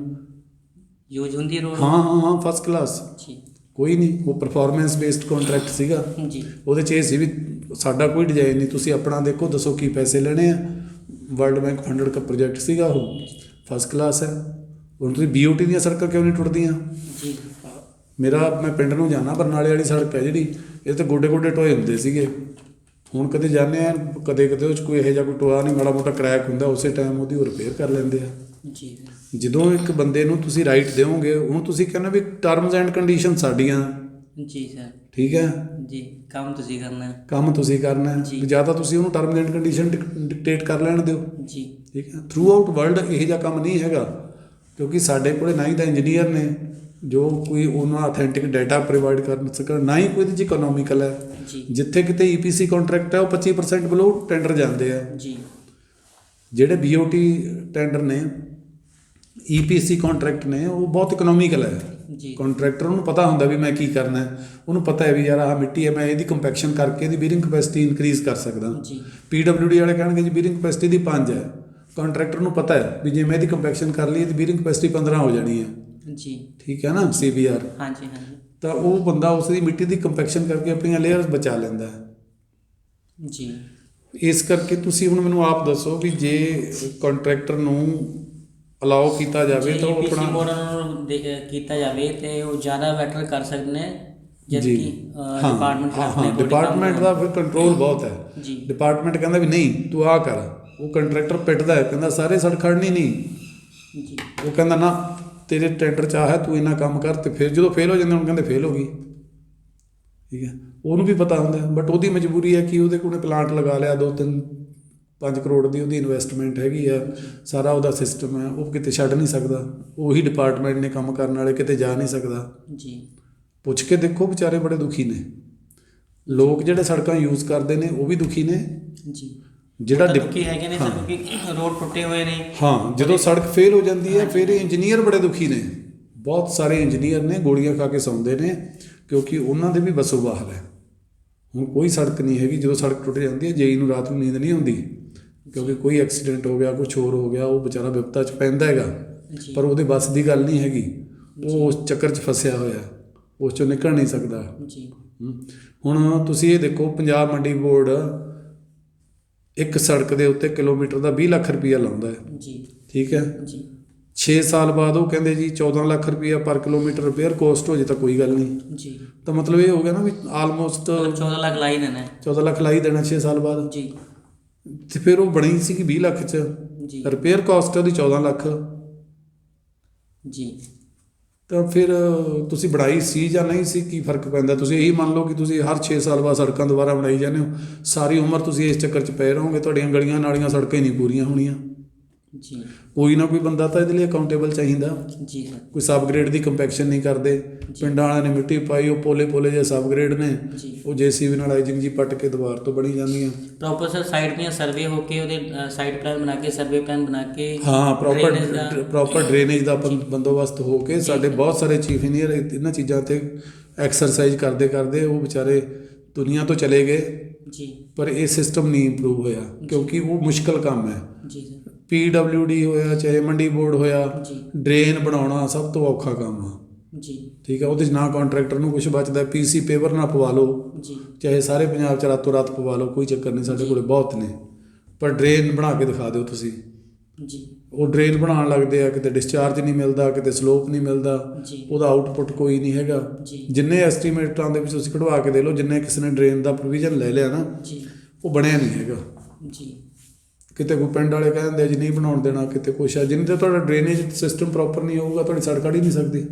ਯੂਜ਼ ਹੁੰਦੀ ਰੋਡ? ਹਾਂ ਫਸਟ ਕਲਾਸ। ਜੀ ਕੋਈ ਨਹੀਂ, ਉਹ ਪਰਫਾਰਮੈਂਸ ਬੇਸਡ ਕੰਟਰੈਕਟ ਸੀਗਾ। ਜੀ ਉਹਦੇ 'ਚ ਇਹ ਸੀ ਵੀ ਸਾਡਾ ਕੋਈ ਡਿਜ਼ਾਈਨ ਨਹੀਂ, ਤੁਸੀਂ ਆਪਣਾ ਦੇਖੋ, ਦੱਸੋ ਕੀ ਪੈਸੇ ਲੈਣੇ ਆ। ਵਰਲਡ ਬੈਂਕ ਫੰਡਡ ਦਾ ਪ੍ਰੋਜੈਕਟ ਸੀਗਾ, ਉਹ ਫਸਟ ਕਲਾਸ ਹੈ। ਹੁਣ ਤੁਸੀਂ BOT ਦੀਆਂ ਸੜਕਾਂ ਕਿਉਂ ਨਹੀਂ ਟੁੱਟਦੀਆਂ? ਜੀ ਮੈਂ ਪਿੰਡ ਨੂੰ ਜਾਣਾ, ਬਰਨਾਲੇ ਵਾਲੀ ਸੜਕ ਹੈ ਜਿਹੜੀ, ਇਹ ਤੇ ਗੋਡੇ ਗੋਡੇ ਟੋਏ ਹੁੰਦੇ ਸੀਗੇ। ਹੁਣ ਕਦੇ ਜਾਂਦੇ ਆ, ਕਦੇ ਉਹ 'ਚ ਕੋਈ ਇਹੋ ਜਿਹਾ ਕੋਈ ਟੋਆ ਨਹੀਂ, ਮਾੜਾ ਮੋਟਾ ਕਰੈਕ ਹੁੰਦਾ, ਉਸੇ ਟਾਈਮ ਉਹਦੀ ਉਹ ਰਿਪੇਅਰ ਕਰ ਲੈਂਦੇ ਆ। ਜੀ ਜਦੋਂ ਇੱਕ ਬੰਦੇ ਨੂੰ ਤੁਸੀਂ ਰਾਈਟ ਦਿਓਗੇ, ਹੁਣ ਤੁਸੀਂ ਕਹਿੰਦੇ ਵੀ ਟਰਮਸ ਐਂਡ ਕੰਡੀਸ਼ਨ ਸਾਡੀਆਂ। ਜੀ ਸਰ। ਠੀਕ ਹੈ। ਜੀ ਕੰਮ ਤੁਸੀਂ ਕਰਨਾ ਹੈ। ਕੰਮ ਤੁਸੀਂ ਕਰਨਾ ਹੈ। ਜੀ। ਜਾਂ ਤਾਂ ਤੁਸੀਂ ਉਹਨੂੰ ਟਰਮਸ ਐਂਡ ਕੰਡੀਸ਼ਨ ਡਿਕਟੇਟ ਕਰ ਲੈਣ ਦਿਓ। ਜੀ ਠੀਕ ਹੈ। ਥਰੂ ਆਊਟ ਵਰਲਡ ਇਹੋ ਜਿਹਾ ਕੰਮ ਨਹੀਂ ਹੈਗਾ, ਕਿਉਂਕਿ ਸਾਡੇ ਕੋਲ ਨਾ ਹੀ ਤਾਂ ਇੰਜੀਨੀਅਰ ਨੇ ਜੋ ਕੋਈ ਉਹਨਾਂ ਅਥੈਂਟਿਕ ਡਾਟਾ ਪ੍ਰੋਵਾਈਡ ਕਰ ਸਕਣ, ਨਾ ਹੀ ਕੋਈ ਇਹਦੇ 'ਚ ਇਕਨੋਮਿਕਲ ਹੈ। ਜੀ ਜਿੱਥੇ ਕਿਤੇ EPC ਕੰਟਰੈਕਟ ਹੈ ਉਹ 25% ਬਿਲੋ ਟੈਂਡਰ ਜਾਂਦੇ ਆ। ਜੀ ਜਿਹੜੇ BOT ਟੈਂਡਰ ਨੇ, EPC ਕੰਟਰੈਕਟ ਨੇ, ਉਹ ਬਹੁਤ ਇਕਨੋਮਿਕਲ ਹੈ। ਜੀ ਕੰਟਰੈਕਟਰ ਨੂੰ ਪਤਾ ਹੁੰਦਾ ਵੀ ਮੈਂ ਕੀ ਕਰਨਾ ਹੈ। ਉਹਨੂੰ ਪਤਾ ਹੈ ਵੀ ਯਾਰ ਆਹ ਮਿੱਟੀ ਹੈ, ਮੈਂ ਇਹਦੀ ਕੰਪੈਕਸ਼ਨ ਕਰਕੇ ਇਹਦੀ ਬੀਅਰਿੰਗ ਕਪੈਸਿਟੀ ਇਨਕਰੀਜ਼ ਕਰ ਸਕਦਾ। ਜੀ PWD ਵਾਲੇ ਕਹਿਣਗੇ ਜੀ ਬੀਅਰਿੰਗ ਕਪੈਸਿਟੀ ਦੀ 5 ਹੈ, ਕੰਟਰੈਕਟਰ ਨੂੰ ਪਤਾ ਹੈ ਵੀ ਜੇ ਮੈਂ ਇਹਦੀ ਕੰਪੈਕਸ਼ਨ ਕਰ ਲਈ ਤਾਂ ਬੀਅਰਿੰਗ ਕਪੈਸਿਟੀ 15 ਹੋ ਜਾਣੀ ਹੈ ਜੀ। ਠੀਕ ਹੈ ਨਾ CBR। ਹਾਂਜੀ ਹਾਂਜੀ ਤਾਂ ਉਹ ਬੰਦਾ ਉਸ ਦੀ ਮਿੱਟੀ ਦੀ ਕੰਪੈਕਸ਼ਨ ਕਰਕੇ ਆਪਣੀਆਂ ਲੇਅਰਸ ਬਚਾ ਲੈਂਦਾ ਹੈ। ਜੀ। ਇਸ ਕਰਕੇ ਤੁਸੀਂ ਹੁਣ ਮੈਨੂੰ ਆਪ ਦੱਸੋ ਵੀ ਜੇ ਕੰਟਰੈਕਟਰ ਨੂੰ ਅਲਾਓ ਕੀਤਾ ਜਾਵੇ ਤਾਂ ਉਹ ਆਪਣਾ ਆਪਣਾ ਕੀਤਾ ਜਾਵੇ ਤੇ ਉਹ ਜ਼ਿਆਦਾ ਬੈਟਰ ਕਰ ਸਕਦੇ ਨੇ ਜਦ ਜੀ ਕਿ ਹਾਂ ਡਿਪਾਰਟਮੈਂਟ ਡਿਪਾਰਟਮੈਂਟ ਦਾ ਫਿਰ ਕੰਟਰੋਲ ਬਹੁਤ ਹੈ। ਜੀ। ਡਿਪਾਰਟਮੈਂਟ ਕਹਿੰਦਾ ਵੀ ਨਹੀਂ ਤੂੰ ਆਹ ਕਰ, ਉਹ ਕੰਟਰੈਕਟਰ ਪਿੱਟਦਾ ਹੈ ਕਹਿੰਦਾ ਸਾਰੇ ਸੜਕ ਖੜਨੀ ਨਹੀਂ। ਜੀ। ਉਹ ਕਹਿੰਦਾ ਨਾ ਤੇਰੇ ਟੈਂਡਰ 'ਚ ਆ ਹੈ ਤੂੰ ਇੰਨਾ ਕੰਮ ਕਰ, ਤੇ ਫਿਰ ਜਦੋਂ ਫੇਲ ਹੋ ਜਾਂਦੇ ਹੁਣ ਕਹਿੰਦੇ ਫੇਲ ਹੋ ਗਈ। ਠੀਕ ਹੈ, ਉਹਨੂੰ ਵੀ ਪਤਾ ਹੁੰਦਾ ਬਟ ਉਹਦੀ ਮਜਬੂਰੀ ਹੈ ਕਿ ਉਹਦੇ ਕੋਲ ਪਲਾਂਟ ਲਗਾ ਲਿਆ 2-3-5 ਕਰੋੜ ਦੀ ਉਹਦੀ ਇਨਵੈਸਟਮੈਂਟ ਹੈਗੀ ਆ, ਸਾਰਾ ਉਹਦਾ ਸਿਸਟਮ ਹੈ, ਉਹ ਕਿਤੇ ਛੱਡ ਨਹੀਂ ਸਕਦਾ। ਉਹੀ ਡਿਪਾਰਟਮੈਂਟ ਨੇ ਕੰਮ ਕਰਨ ਵਾਲੇ ਕਿਤੇ ਜਾ ਨਹੀਂ ਸਕਦਾ। ਜੀ। ਪੁੱਛ ਕੇ ਦੇਖੋ ਵਿਚਾਰੇ ਬੜੇ ਦੁਖੀ ਨੇ ਲੋਕ ਜਿਹੜੇ ਸੜਕਾਂ ਯੂਜ਼ ਕਰਦੇ ਨੇ, ਉਹ ਵੀ ਦੁਖੀ ਨੇ। ਜੀ। ਜਿਹੜਾ ਦੁਖੀ ਹੈਗੇ ਨੇ ਸਰ ਕਿਉਂਕਿ ਰੋਡ ਟੁੱਟੇ ਹੋਏ ਨੇ। ਹਾਂ, ਜਦੋਂ ਸੜਕ ਫੇਲ ਹੋ ਜਾਂਦੀ ਹੈ ਫਿਰ ਇੰਜੀਨੀਅਰ ਬੜੇ ਦੁਖੀ ਨੇ। ਬਹੁਤ ਸਾਰੇ ਇੰਜੀਨੀਅਰ ਨੇ ਗੋਲੀਆਂ ਖਾ ਕੇ ਸੌਂਦੇ ਨੇ ਕਿਉਂਕਿ ਉਹਨਾਂ ਦੇ ਵੀ ਬਸੋ ਬਾਹਰ ਹੈ। ਹੁਣ ਕੋਈ ਸੜਕ ਨਹੀਂ ਹੈਗੀ, ਜਦੋਂ ਸੜਕ ਟੁੱਟ ਜਾਂਦੀ ਹੈ ਜੇਈ ਨੂੰ ਰਾਤ ਨੂੰ ਨੀਂਦ ਨਹੀਂ ਆਉਂਦੀ ਕਿਉਂਕਿ ਕੋਈ ਐਕਸੀਡੈਂਟ ਹੋ ਗਿਆ, ਕੁਛ ਹੋਰ ਹੋ ਗਿਆ, ਉਹ ਵਿਚਾਰਾ ਵਿਪਤਾ 'ਚ ਪੈਂਦਾ ਹੈਗਾ ਪਰ ਉਹਦੇ ਵੱਸ ਦੀ ਗੱਲ ਨਹੀਂ ਹੈਗੀ। ਉਹ ਉਸ ਚੱਕਰ 'ਚ ਫਸਿਆ ਹੋਇਆ, ਉਸ 'ਚੋਂ ਨਿਕਲ ਨਹੀਂ ਸਕਦਾ। ਜੀ। ਹੁਣ ਤੁਸੀਂ ਇਹ ਦੇਖੋ, ਪੰਜਾਬ ਮੰਡੀ ਬੋਰਡ ਇੱਕ ਸੜਕ ਦੇ ਉੱਤੇ ਕਿਲੋਮੀਟਰ ਦਾ 20 ਲੱਖ ਰੁਪਈਆ ਲਾਉਂਦਾ ਹੈ। ਜੀ। ਠੀਕ ਹੈ ਜੀ। 6 ਸਾਲ ਬਾਅਦ ਉਹ ਕਹਿੰਦੇ ਜੀ 14 ਲੱਖ ਰੁਪਈਆ ਪਰ ਕਿਲੋਮੀਟਰ ਰਿਪੇਅਰ ਕੋਸਟ ਹੋ ਜੇ ਤਾਂ ਕੋਈ ਗੱਲ ਨਹੀਂ। ਜੀ। ਤਾਂ ਮਤਲਬ ਇਹ ਹੋ ਗਿਆ ਨਾ ਵੀ ਆਲਮੋਸਟ 14 ਲੱਖ ਲਾਈ ਦੇਣਾ। 14 ਲੱਖ ਲਾਈ ਦੇਣਾ 6 ਸਾਲ ਬਾਅਦ। ਜੀ। ਤੇ ਫਿਰ ਉਹ ਬਣੀ ਸੀ ਕਿ 20 ਲੱਖ 'ਚ, ਜੀ। ਰਿਪੇਅਰ ਕਾਸਟ ਉਹਦੀ 14 ਲੱਖ। ਜੀ। ਤਾਂ ਫਿਰ ਤੁਸੀਂ ਬਣਾਈ ਸੀ ਜਾਂ ਨਹੀਂ ਸੀ, ਕੀ ਫਰਕ ਪੈਂਦਾ? ਤੁਸੀਂ ਇਹੀ ਮੰਨ ਲਓ ਕਿ ਤੁਸੀਂ ਹਰ 6 ਸਾਲ ਬਾਅਦ ਸੜਕਾਂ ਦੁਬਾਰਾ ਬਣਾਈ ਜਾਂਦੇ ਹੋ, ਸਾਰੀ ਉਮਰ ਤੁਸੀਂ ਇਸ ਚੱਕਰ 'ਚ ਪਏ ਰਹੋਗੇ, ਤੁਹਾਡੀਆਂ ਗਲੀਆਂ ਨਾਲੀਆਂ ਸੜਕਾਂ ਹੀ ਨਹੀਂ ਪੂਰੀਆਂ ਹੋਣੀਆਂ। ਜੀ। ਕੋਈ ਨਾ ਕੋਈ ਬੰਦਾ ਤਾਂ ਇਹਦੇ ਲਈ ਅਕਾਊਂਟੇਬਲ ਚਾਹੀਦਾ। ਜੀ ਸਰ। ਕੋਈ ਸਬਗ੍ਰੇਡ ਦੀ ਕੰਪੈਕਸ਼ਨ ਨਹੀਂ ਕਰਦੇ, ਪਿੰਡਾਂ ਵਾਲਿਆਂ ਨੇ ਮਿੱਟੀ ਪਾਈ, ਉਹ ਪੋਲੇ ਜਿਹੇ ਸਬਗ੍ਰੇਡ ਨੇ, ਉਹ JCB ਨਾਲ ਆਈਜਿੰਗ ਜੀ ਪੱਟ ਕੇ ਦੁਬਾਰ ਤੋਂ ਬਣੀ ਜਾਂਦੀਆਂ। ਪ੍ਰੋਪਰ ਸਰ ਸਾਈਡ ਦੀਆਂ ਸਰਵੇ ਹੋ ਕੇ ਉਹਦੇ ਸਾਈਡ ਪਲਾਨ ਬਣਾ ਕੇ, ਸਰਵੇ ਪਲਾਨ ਬਣਾ ਕੇ, ਹਾਂ ਪ੍ਰੋਪਰ ਡਰੇਨੇਜ ਦਾ ਬੰਦੋਬਸਤ ਹੋ ਕੇ। ਸਾਡੇ ਬਹੁਤ ਸਾਰੇ ਚੀਫ ਇੰਜੀਨੀਅਰ ਇਹਨਾਂ ਚੀਜ਼ਾਂ 'ਤੇ ਐਕਸਰਸਾਈਜ਼ ਕਰਦੇ ਉਹ ਵਿਚਾਰੇ ਦੁਨੀਆ ਤੋਂ ਚਲੇ ਗਏ। ਜੀ। ਪਰ ਇਹ ਸਿਸਟਮ ਨਹੀਂ ਇੰਪਰੂਵ ਹੋਇਆ ਕਿਉਂਕਿ ਉਹ ਮੁਸ਼ਕਲ ਕੰਮ ਹੈ। ਜੀ ਸਰ। PWD ਹੋਇਆ ਚਾਹੇ ਮੰਡੀ ਬੋਰਡ ਹੋਇਆ, ਜੀ। ਡਰੇਨ ਬਣਾਉਣਾ ਸਭ ਤੋਂ ਔਖਾ ਕੰਮ ਆ। ਜੀ। ਠੀਕ ਹੈ, ਉਹਦੇ 'ਚ ਨਾ ਕੰਟਰੈਕਟਰ ਨੂੰ ਕੁਝ ਬਚਦਾ, PC ਪੇਪਰ ਨਾ ਪਵਾ ਲਓ, ਜੀ। ਚਾਹੇ ਸਾਰੇ ਪੰਜਾਬ 'ਚ ਰਾਤੋਂ ਰਾਤ ਪਵਾ ਲਓ, ਕੋਈ ਚੱਕਰ ਨਹੀਂ, ਸਾਡੇ ਕੋਲੇ ਬਹੁਤ ਨੇ। ਪਰ ਡਰੇਨ ਬਣਾ ਕੇ ਦਿਖਾ ਦਿਓ ਤੁਸੀਂ। ਜੀ। ਉਹ ਡਰੇਨ ਬਣਾਉਣ ਲੱਗਦੇ ਆ, ਕਿਤੇ ਡਿਸਚਾਰਜ ਨਹੀਂ ਮਿਲਦਾ, ਕਿਤੇ ਸਲੋਪ ਨਹੀਂ ਮਿਲਦਾ, ਉਹਦਾ ਆਊਟਪੁੱਟ ਕੋਈ ਨਹੀਂ ਹੈਗਾ। ਜਿੰਨੇ ਐਸਟੀਮੇਟਾਂ ਦੇ ਵਿੱਚ ਤੁਸੀਂ ਕਢਵਾ ਕੇ ਦੇ ਲਓ, ਜਿੰਨੇ ਕਿਸੇ ਨੇ ਡਰੇਨ ਦਾ ਪ੍ਰੋਵੀਜ਼ਨ ਲੈ ਲਿਆ ਨਾ, ਉਹ ਬਣਿਆ ਨਹੀਂ ਹੈਗਾ। ਜੀ। ਕਿਤੇ ਕੋਈ ਪਿੰਡ ਵਾਲੇ ਕਹਿੰਦੇ ਆ ਜੀ ਨਹੀਂ ਬਣਾਉਣ ਦੇਣਾ, ਕਿਤੇ ਕੁਛ ਆ। ਜਿੰਨੇ ਤੇ ਤੁਹਾਡਾ ਡਰੇਨੇਜ ਸਿਸਟਮ ਪ੍ਰੋਪਰ ਨਹੀਂ ਹੋਊਗਾ, ਤੁਹਾਡੀ ਸੜਕ ਕੱਢ ਹੀ ਨਹੀਂ ਸਕਦੀ।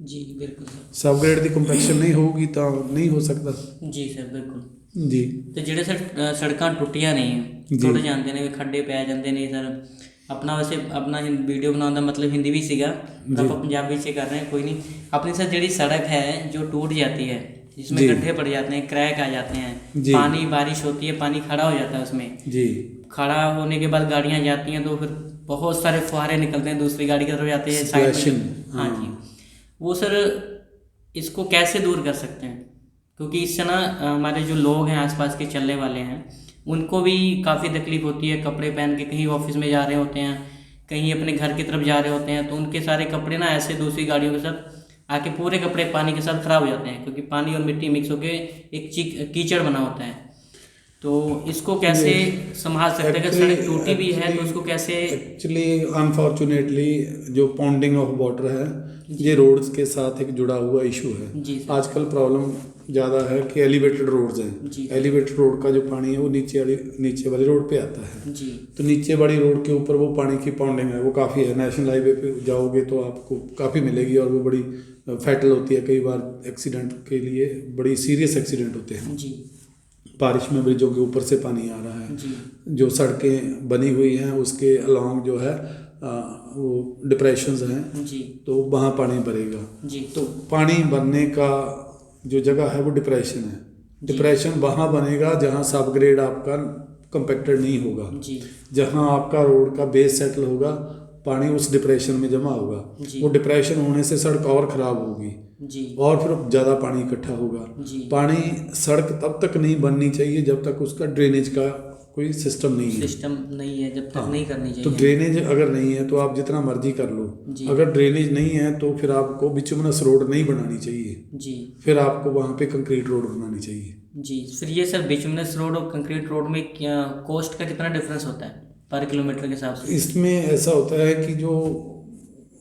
ਜੀ ਬਿਲਕੁਲ। ਸਬਗ੍ਰੇਡ ਦੀ ਕੰਪੈਕਸ਼ਨ ਨਹੀਂ ਹੋਊਗੀ ਤਾਂ ਨਹੀਂ ਹੋ ਸਕਦਾ। ਜੀ ਸਰ ਬਿਲਕੁਲ ਜੀ। ਤੇ ਜਿਹੜੇ ਸਰ ਸੜਕਾਂ ਟੁੱਟੀਆਂ ਨੇ, ਟੁੱਟ ਜਾਂਦੇ ਨੇ, ਖੱਡੇ ਪੈ ਜਾਂਦੇ ਨੇ ਸਰ। अपना वैसे अपना वीडियो बनाने का मतलब हिंदी भी सीगा, पर आप पंजाबी से कर रहे हैं, कोई नहीं। अपनी सर जी सड़क है जो टूट जाती है, जिसमें गड्ढे पड़ जाते हैं, क्रैक आ जाते हैं, पानी बारिश होती है, पानी खड़ा हो जाता है उसमें। जी। खड़ा होने के बाद गाड़ियाँ जाती हैं तो फिर बहुत सारे फुहारे निकलते हैं, दूसरी गाड़ी की तरफ जाते हैं साइड में। हाँ जी। वो सर इसको कैसे दूर कर सकते हैं? क्योंकि इससे ना हमारे जो लोग हैं आसपास के चलने वाले हैं, उनको भी काफ़ी तकलीफ होती है। कपड़े पहन के कहीं ऑफिस में जा रहे होते हैं, कहीं अपने घर की तरफ जा रहे होते हैं, तो उनके सारे कपड़े ना ऐसे दूसरी गाड़ियों के साथ आके पूरे कपड़े पानी के साथ ख़राब हो जाते हैं, क्योंकि पानी और मिट्टी मिक्स होके एक कीचड़ बना होता है। तो इसको कैसे संभाल सकते हैं? अगर सड़क टूटी भी है तो उसको कैसे? एक्चुअली अनफॉर्चुनेटली जो पॉन्डिंग ऑफ वाटर है ये रोड्स के साथ एक जुड़ा हुआ इशू है। आजकल प्रॉब्लम ज़्यादा है कि एलिवेटेड रोड्स हैं। एलिवेटेड रोड का जो पानी है वो नीचे वाली रोड पे आता है। जी। तो नीचे वाली रोड के ऊपर वो पानी की पॉन्डिंग है वो काफ़ी है। नेशनल हाईवे पे जाओगे तो आपको काफ़ी मिलेगी और वो बड़ी फैटल होती है। कई बार एक्सीडेंट के लिए बड़ी सीरियस एक्सीडेंट होते हैं। जी। बारिश में ब्रिजों के ऊपर से पानी आ रहा है। जी। जो सड़कें बनी हुई हैं उसके अलॉन्ग जो है वो डिप्रेशंस हैं। जी। तो वहाँ पानी भरेगा। जी। तो पानी भरने का जो जगह है वो डिप्रेशन है। डिप्रेशन वहाँ बनेगा जहाँ सबग्रेड आपका कंपैक्टेड नहीं होगा। जी। जहाँ आपका रोड का बेस सेटल होगा, पानी उस डिप्रेशन में जमा होगा। वो डिप्रेशन होने से सड़क और ख़राब होगी। जी। और फिर ज़्यादा पानी इकट्ठा होगा। जी। पानी सड़क तब तक नहीं बननी चाहिए जब तक उसका ड्रेनेज का कोई सिस्टम नहीं है। सिस्टम नहीं है, जब तक हाँ, नहीं करनी तो चाहिए। ड्रेनेज अगर नहीं है तो आप जितना मर्जी कर लो, जी। अगर ड्रेनेज नहीं है तो फिर आपको बिचुमिनस रोड नहीं बनानी चाहिए, जी फिर आपको वहाँ पे कंक्रीट रोड बनानी चाहिए। जी। फिर ये सर बिचुमिनस रोड और कंक्रीट रोड में क्या कॉस्ट का कितना डिफरेंस होता है पर किलोमीटर के हिसाब से? इसमें ऐसा होता है कि जो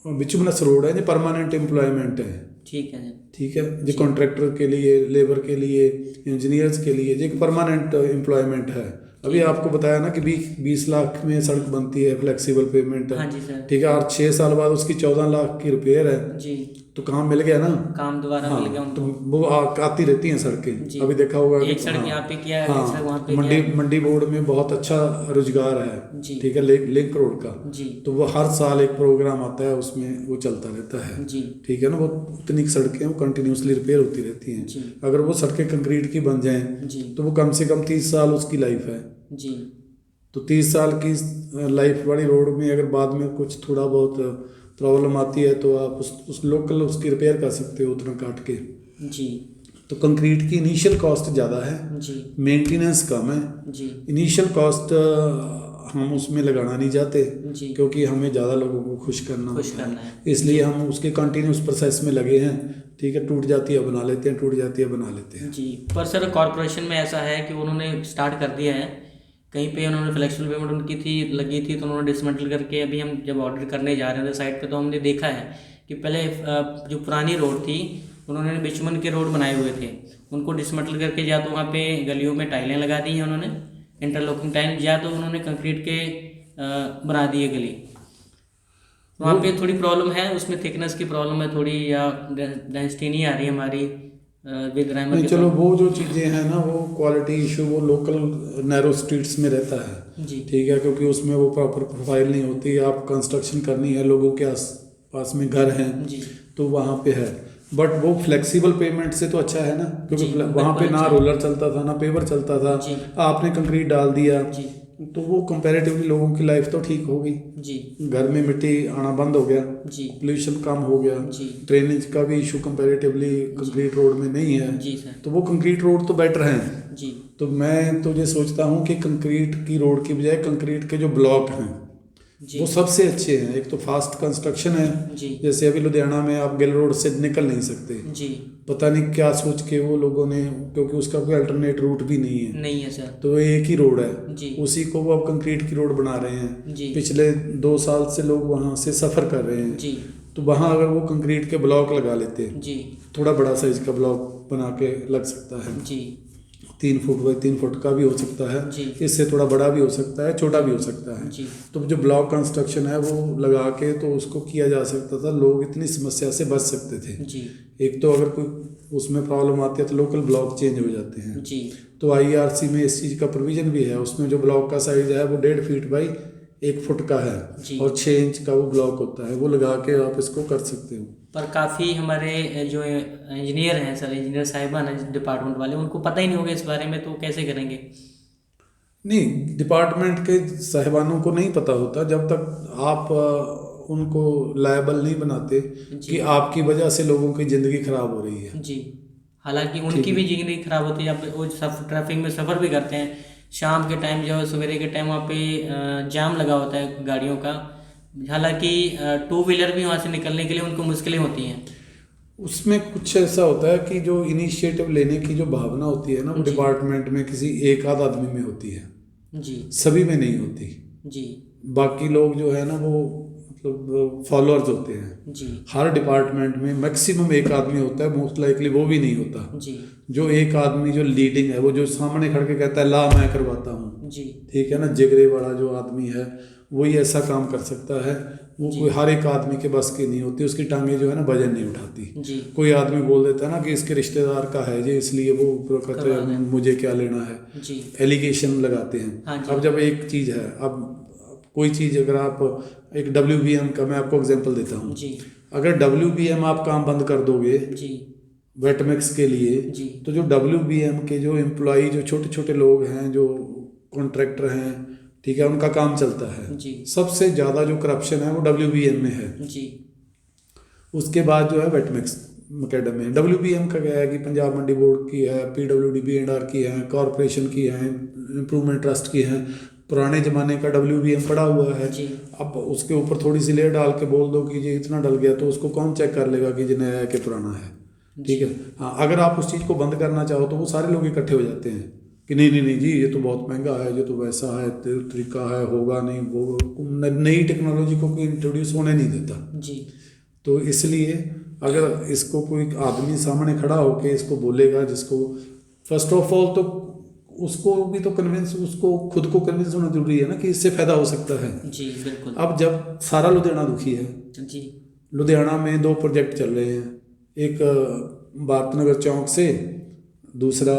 बिचुमिनस रोड है, ये परमानेंट एम्प्लॉयमेंट है। ठीक है सर। ठीक है, जो कॉन्ट्रैक्टर के लिए, लेबर के लिए, इंजीनियर्स के लिए ये परमानेंट एम्प्लॉयमेंट है। अभी आपको बताया ना कि 20 लाख में सड़क बनती है, फ्लेक्सिबल पेमेंट है। हाँ जी सर। ठीक है, और 6 साल बाद उसकी 14 लाख की रिपेयर है, जी। तो काम मिल गया ना। काम दोबारा हाँ, मिल गया तो उनको। वो आती रहती हैं सड़कें। जी। अभी देखा होगा एक सड़क हाँ, यहाँ पे किया है, एक सड़क वहाँ पे मंडी किया है। मंडी बोर्ड में बहुत अच्छा रोजगार है। जी। ठीक है, लिंक रोड का। जी। तो वो हर साल एक प्रोग्राम आता है, उसमें वो चलता रहता है। जी। ठीक है ना, वो उतनी सड़कें वो कंटिन्यूसली रिपेयर होती रहती हैं। जी। अगर वो सड़कें कंक्रीट की बन जाएं जी। तो वो कम से कम 30 साल उसकी लाइफ है। जी। तो 30 साल की लाइफ वाली रोड में अगर बाद में कुछ थोड़ा बहुत प्रॉब्लम आती है तो आप उस लोकल उसकी रिपेयर कर सकते हो उतना काट के। जी। तो कंक्रीट की इनिशियल कॉस्ट ज़्यादा है, जी। मेंटेनेंस कम है। जी। इनिशियल कॉस्ट हम उसमें लगाना नहीं चाहते, जी। क्योंकि हमें ज़्यादा लोगों को खुश करना होता करना है, है। इसलिए हम उसके कंटिन्यूस प्रोसेस में लगे हैं। ठीक है, टूट जाती है बना लेते हैं, टूट जाती है बना लेते हैं। जी। पर सर कॉरपोरेशन में ऐसा है कि उन्होंने स्टार्ट कर दिया है, कहीं पे उन्होंने फ्लेक्सिबल पेमेंट उनकी थी लगी थी तो उन्होंने डिसमेंटल करके अभी हम जब ऑर्डर करने जा रहे थे साइट पे तो हमने देखा है कि पहले जो पुरानी रोड थी उन्होंने बिचुमन के रोड बनाए हुए थे, उनको डिसमेंटल करके या तो वहाँ पे गलियों में टाइलें लगा दी हैं उन्होंने, इंटरलॉकिंग टाइल, या तो उन्होंने कंक्रीट के बना दिए गली। वहाँ पे थोड़ी प्रॉब्लम है, उसमें थिकनेस की प्रॉब्लम है थोड़ी, या डेंसिटी नहीं आ रही हमारी विद नहीं, रैमर। चलो वो जो चीज़ें हैं ना, वो क्वालिटी इशू वो लोकल नैरो स्ट्रीट्स में रहता है। जी। ठीक है, क्योंकि उसमें वो प्रॉपर प्रोफाइल नहीं होती। आप कंस्ट्रक्शन करनी है, लोगों के आस पास में घर हैं जी। तो वहाँ पे है। बट वो फ्लेक्सिबल पेमेंट से तो अच्छा है ना, क्योंकि जी, वहाँ पे बिल्कुल ना अच्छा। रोलर चलता था ना पेवर चलता था। जी। आपने कंक्रीट डाल दिया जी। तो वो कंपैरेटिवली लोगों की लाइफ तो ठीक हो गई। जी। घर में मिट्टी आना बंद हो गया, जी। पोल्यूशन कम हो गया, जी। ड्रेनेज का भी इशू कंपैरेटिवली कंक्रीट रोड में नहीं है। जी सर। तो वो कंक्रीट रोड तो बेटर हैं। जी। तो मैं तो ये सोचता हूँ कि कंक्रीट की रोड की बजाय कंक्रीट के जो ब्लॉक हैं जी। वो सबसे अच्छे हैं। एक तो फास्ट कंस्ट्रक्शन है, जी। जैसे अभी लुधियाना में आप गिल रोड से निकल नहीं सकते। जी। पता नहीं क्या सोच के वो लोगों ने, क्योंकि उसका कोई अल्टरनेट रूट भी नहीं है, नहीं है सर। तो एक ही रोड है, जी। उसी को वो अब कंक्रीट की रोड बना रहे हैं। जी। पिछले 2 साल से लोग वहाँ से सफ़र कर रहे हैं। जी। तो वहाँ अगर वो कंक्रीट के ब्लॉक लगा लेते, जी। थोड़ा बड़ा साइज का ब्लॉक बना के लग सकता है, जी। 3 फुट बाई 3 फुट का भी हो सकता है, जी। इससे थोड़ा बड़ा भी हो सकता है, छोटा भी हो सकता है। जी। तो जो ब्लॉक कंस्ट्रक्शन है वो लगा के तो उसको किया जा सकता था, लोग इतनी समस्या से बच सकते थे। जी। एक तो अगर कोई उसमें प्रॉब्लम आती है तो लोकल ब्लॉक चेंज हो जाते हैं। जी। तो IRC में इस चीज़ का प्रोविज़न भी है, उसमें जो ब्लॉक का साइज है वो 1.5 फीट बाई 1 फुट का जी। है और 6 इंच का वो ब्लॉक होता है, वो लगा के आप इसको कर सकते हो। पर काफ़ी हमारे जो इंजीनियर हैं सर, इंजीनियर साहिबान हैं डिपार्टमेंट वाले, उनको पता ही नहीं होगा इस बारे में, तो कैसे करेंगे? नहीं, डिपार्टमेंट के साहिबानों को नहीं पता होता जब तक आप उनको लायबल नहीं बनाते कि आपकी वजह से लोगों की ज़िंदगी खराब हो रही है। जी। हालांकि उनकी भी जिंदगी खराब होती है, जब वो सब ट्रैफिक में सफ़र भी करते हैं, शाम के टाइम जो सवेरे के टाइम वहाँ पे जाम लगा होता है गाड़ियों का, हालांकि 2 व्हीलर भी वहाँ से निकलने के लिए उनको मुश्किलें होती हैं। उसमें कुछ ऐसा होता है कि जो इनिशिएटिव लेने की जो भावना होती है ना, वो डिपार्टमेंट में किसी एक आध आदमी में होती है, जी। सभी में नहीं होती। जी। बाकी लोग जो है ना वो मतलब फॉलोअर्स होते हैं। जी। हर डिपार्टमेंट में मैक्सिमम एक आदमी होता है, मोस्ट लाइकली वो भी नहीं होता। जी। जो एक आदमी जो लीडिंग है, वो जो सामने खड़ के कहता है ला मैं करवाता हूँ, जी। ठीक है ना, जिगरे वाला जो आदमी है वही ऐसा काम कर सकता है। वो कोई हर एक आदमी के बस की नहीं होती, उसकी टांगे जो है ना वजन नहीं उठाती। जी। कोई आदमी बोल देता है ना कि इसके रिश्तेदार का है जी, इसलिए वो कहते हैं मुझे क्या लेना है, जी। एलिगेशन लगाते हैं। हाँ जी। अब जब एक चीज़ है, अब कोई चीज़ अगर आप एक WBM का मैं आपको एग्जांपल देता हूँ, जी। अगर WBM आप काम बंद कर दोगे जी। वेट मिक्स के लिए, जी। तो जो WBM के जो एम्प्लॉई जो छोटे छोटे लोग हैं, जो कॉन्ट्रैक्टर हैं, ठीक है, उनका काम चलता है। जी। सबसे ज़्यादा जो करप्शन है वो WBM में है। जी। उसके बाद जो है वेट मिक्स अकेडमी है। WBM का क्या है कि पंजाब मंडी बोर्ड की है, PWD-B&R की है, कॉरपोरेशन की है, इम्प्रूवमेंट ट्रस्ट की है। पुराने ज़माने का WBM पड़ा हुआ है। जी। अब उसके ऊपर थोड़ी सी लेयर डाल के बोल दो कि ये इतना डल गया, तो उसको कौन चेक कर लेगा कि ये नया है कि पुराना है। ठीक है। हाँ, अगर आप उस चीज़ को बंद करना चाहो तो वो सारे लोग इकट्ठे हो जाते हैं कि नहीं नहीं नहीं जी, ये तो बहुत महंगा है, ये तो वैसा है, तरीका है, होगा नहीं, वो नई टेक्नोलॉजी को कोई इंट्रोड्यूस होने नहीं देता। जी। तो इसलिए अगर इसको कोई आदमी सामने खड़ा होकर इसको बोलेगा, जिसको फर्स्ट ऑफ ऑल तो उसको भी तो कन्विंस, उसको खुद को कन्विंस होना जरूरी है ना कि इससे फायदा हो सकता है। जी बिल्कुल। अब जब सारा लुधियाना दुखी है, जी। लुधियाना में 2 प्रोजेक्ट चल रहे हैं, एक भारत नगर चौक से, दूसरा